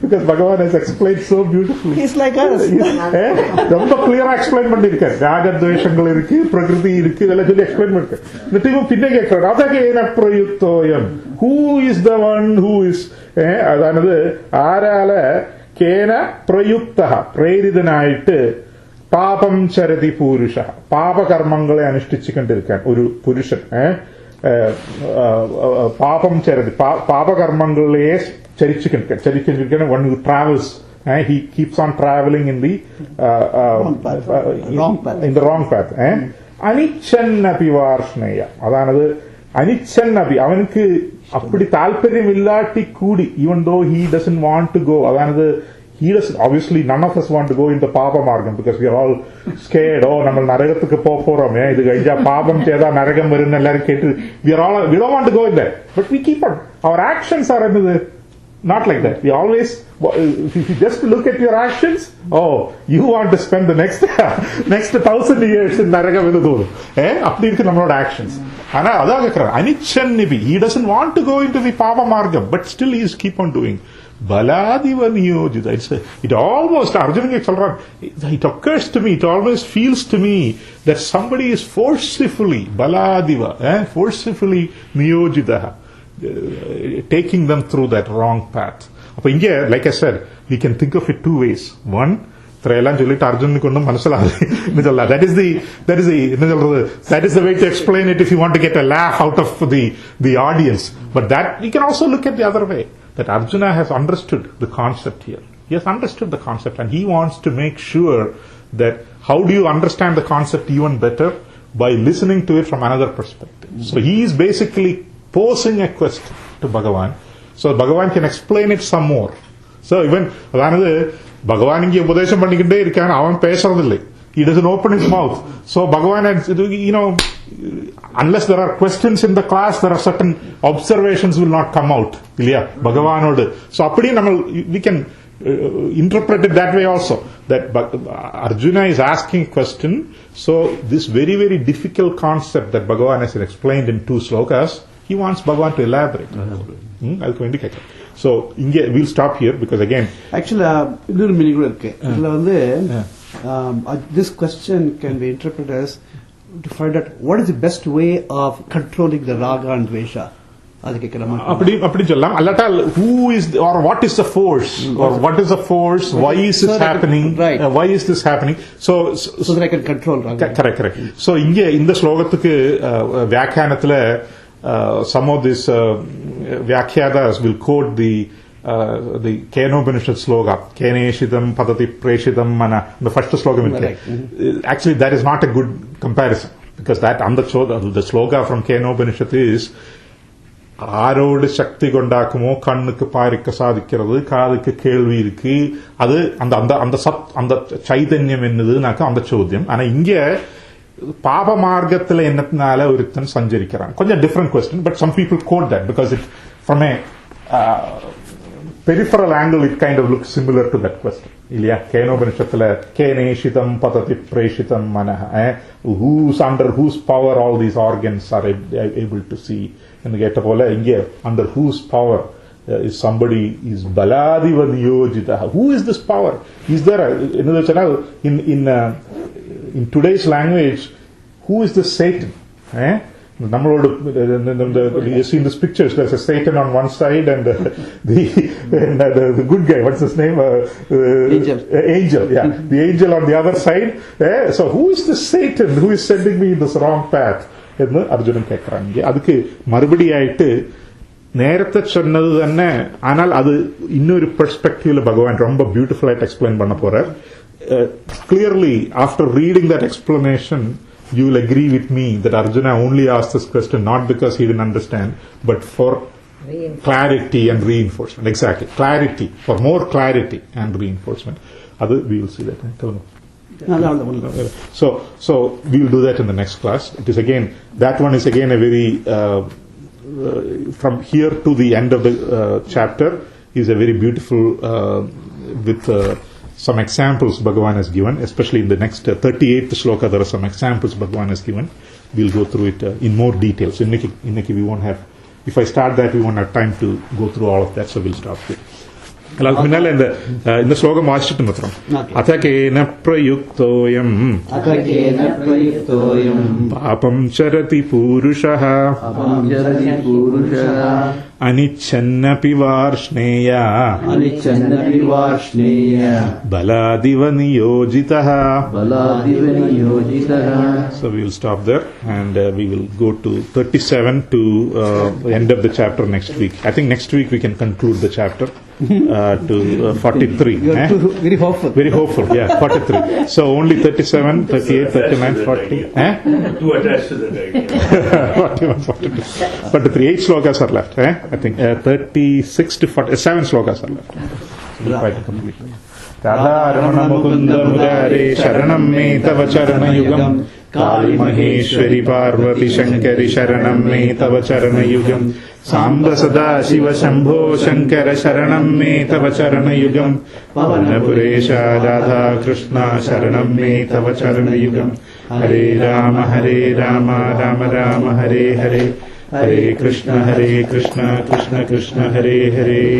B: Because Bhagavan has explained so beautifully.
D: He's like us.
B: ரொம்ப clear explain பண்ணிருக்காரு. ராகத்வேஷங்கள் இருக்கு, பிரகிருதி இருக்கு, இதெல்லாம் சொல்லி explain பண்ணிருக்காரு. എന്നിട്ട് പിന്നെ കേൾക്കണം, അതകേന പ്രയുക്തോയം. Who is the one who is, അതാണത് ആരാല കേന പ്രയുക്തഃ, പ്രേരിതനായിട്ട് പാപം ചരതി പുരുഷ, പാപകർമ്മങ്ങളെ അനുഷ്ഠിച്ചുകൊണ്ടിരിക്കാൻ ഒരു പുരുഷൻ, പാപം ചരതി, പാപകർമ്മങ്ങളെ ചരിച്ചുകൊണ്ടിരിക്കാൻ, one who travels, he keeps on traveling in the wrong path. അനിച്ഛന്നപി വാർഷ്ണേയ, അതാണത് അനിച്ഛന്നപി, അവനക്ക് அப்படி താല്പര്യമില്ലാട്ടി കൂടി, even though he doesn't want to go, അതാണത് he doesn't, obviously none of us want to go into പാപ മാർഗം because we are all scared. നമ്മൾ നരകത്തേക്ക് പോറോം, ഇത് കഴിഞ്ഞാൽ പാപം ചെയ്താൽ നരകം വരുന്ന എല്ലാവരും കേട്ട് we don't want to go in there, but we keep on. Our actions are not like that. We always, if you just look at your actions, you want to spend the next 1,000 years in naragam ennu thonu. Appadi irukku nammaloda actions. Ana adha kekkra anichannibi, he doesn't want to go into the pava margam, but still he is keep on doing. Baladiva niyojita, it almost, Arjuna solran, it occurs to me, it always feels to me that somebody is forcefully niyojita, taking them through that wrong path. Appo inge, like I said, we can think of it two ways. One, ഇത്രയെല്ലാം ചൊല്ലിട്ട് അർജുനക്കൊന്നും മനസ്സിലാവില്ല. That is the way to explain it if you want to get a laugh out of the audience. But that you can also look at the other way, that Arjuna has understood the concept here. He has understood the concept, and he wants to make sure that how do you understand the concept even better? By listening to it from another perspective. So he is basically posing a question to Bhagavan, so Bhagavan can explain it some more. So even അതാണത് ഭഗവാൻ ഇങ്ങനെ ഉപദേശം പണിക്കിട്ടേ ഇരിക്കാൻ, അവൻ പേശുന്നില്ലേ, he doesn't open his mouth. So Bhagavan, unless there are questions in the class, there are certain observations will not come out, இல்லையா, பகவானோடு. So அப்படி நம்ம we can interpret it that way also. That Arjuna is asking a question, so this very, very difficult concept that Bhagavan has explained in 2 slokas, he wants Bhagavan to elaborate. So, we'll stop here because again...
D: Actually, this question can be interpreted as to find out what is the best way of controlling the raga and dvesha.
B: Who is or what is the force, or what is the force? Why is this happening?
D: Right.
B: Why is this happening? So
D: that I can control raga.
B: Correct. So in the slogathukku vyakhyaanathula some of these vyakhyatas will quote the Kenopanishad sloka, Keneshidam Padati Preshidam Mana, the first sloka will take. Actually, that is not a good comparison, because that the sloka from Kenopanishad is ஆரோடு சக்தி கொண்டாக்குமோ கண்ணுக்கு பார்க்க சாதிக்கிறது, காதுக்கு கேள்வி இருக்கு, அது அந்த சைதன்யம் என்னதுனாக்க அந்த சோத்தியம். ஆனா இங்க பாப மார்க்கத்துல என்னத்தினால ஒருத்தன் சஞ்சரிக்கிறான், கொஞ்சம் different question. But some people quote that because it from a peripheral angle it kind of looks similar to that question. இல்லையா? கேனோபனிஷத்துல கேனேஷிதம் பததி பிரேஷிதம் மனஹ, under whose power all these organs are able to see. என்று கேட்ட போல இங்கே under whose power is somebody is baladiva niyojita. Who is this power? Is there in today's language, who is this Satan? You see in these pictures, there's a Satan on one side and the good guy, what's his name? Angel, yeah. The angel on the other side. So who is this Satan who is sending me in this wrong path? എന്ന് അർജുനൻ കേൾക്കறாங்க. அதுக்கு மறுபடியாயிட்டு நேரத்தை சொன்னது തന്നെ, ஆனால் அது இன்னொரு பெர்ஸ்பெக்டிவ்ல பகவான் ரொம்ப பியூட்டிஃபுல்லா எக்ஸ்பிளைன் பண்ண போறார். Clearly, after reading that explanation, you will agree with me that Arjuna only asked this question not because he didn't understand, but for clarity and reinforcement. Exactly. Clarity. For more clarity and reinforcement. Other, we will see that. So we will do that in the next class. It is again, that one is again a very, from here to the end of the chapter is a very beautiful, with some examples Bhagavan has given, especially in the next 38th sloka, there are some examples Bhagavan has given. We'll go through it in more detail. So inniki we won't have, if I start that, we won't have time to go through all of that, so we'll stop here. Alhamdulillah, in the sloka vaachittu matram. Athakena prayuktoyam papam charati purushaha anichannapi varshneya baladiva niyojitaha. So we will stop there and we will go to 37 to the end of the chapter next week. I think next week we can conclude the chapter to 43.
D: Very hopeful.
B: Very hopeful, yeah, 43. So only 37, 38, 39, 40.
C: Too attached to that idea.
B: 41, 42. 43, 8 slokas are left. I think 36 to 47 slokas are left. We'll try to complete. Radharamana Mukunda Murare Sharanam Me Tava Charana Yugam Kali Maheshwari Parvati Shankari Sharanam Me Tava Charana Yugam Samba Sada Shiva Shambho Shankara Sharanam Me Tava Charana Yugam Pavana Puresha Radha Krishna Sharanam Me Tava Charana Yugam Hare Rama Rama Rama Hare Hare Hare Krishna Krishna Krishna Hare Hare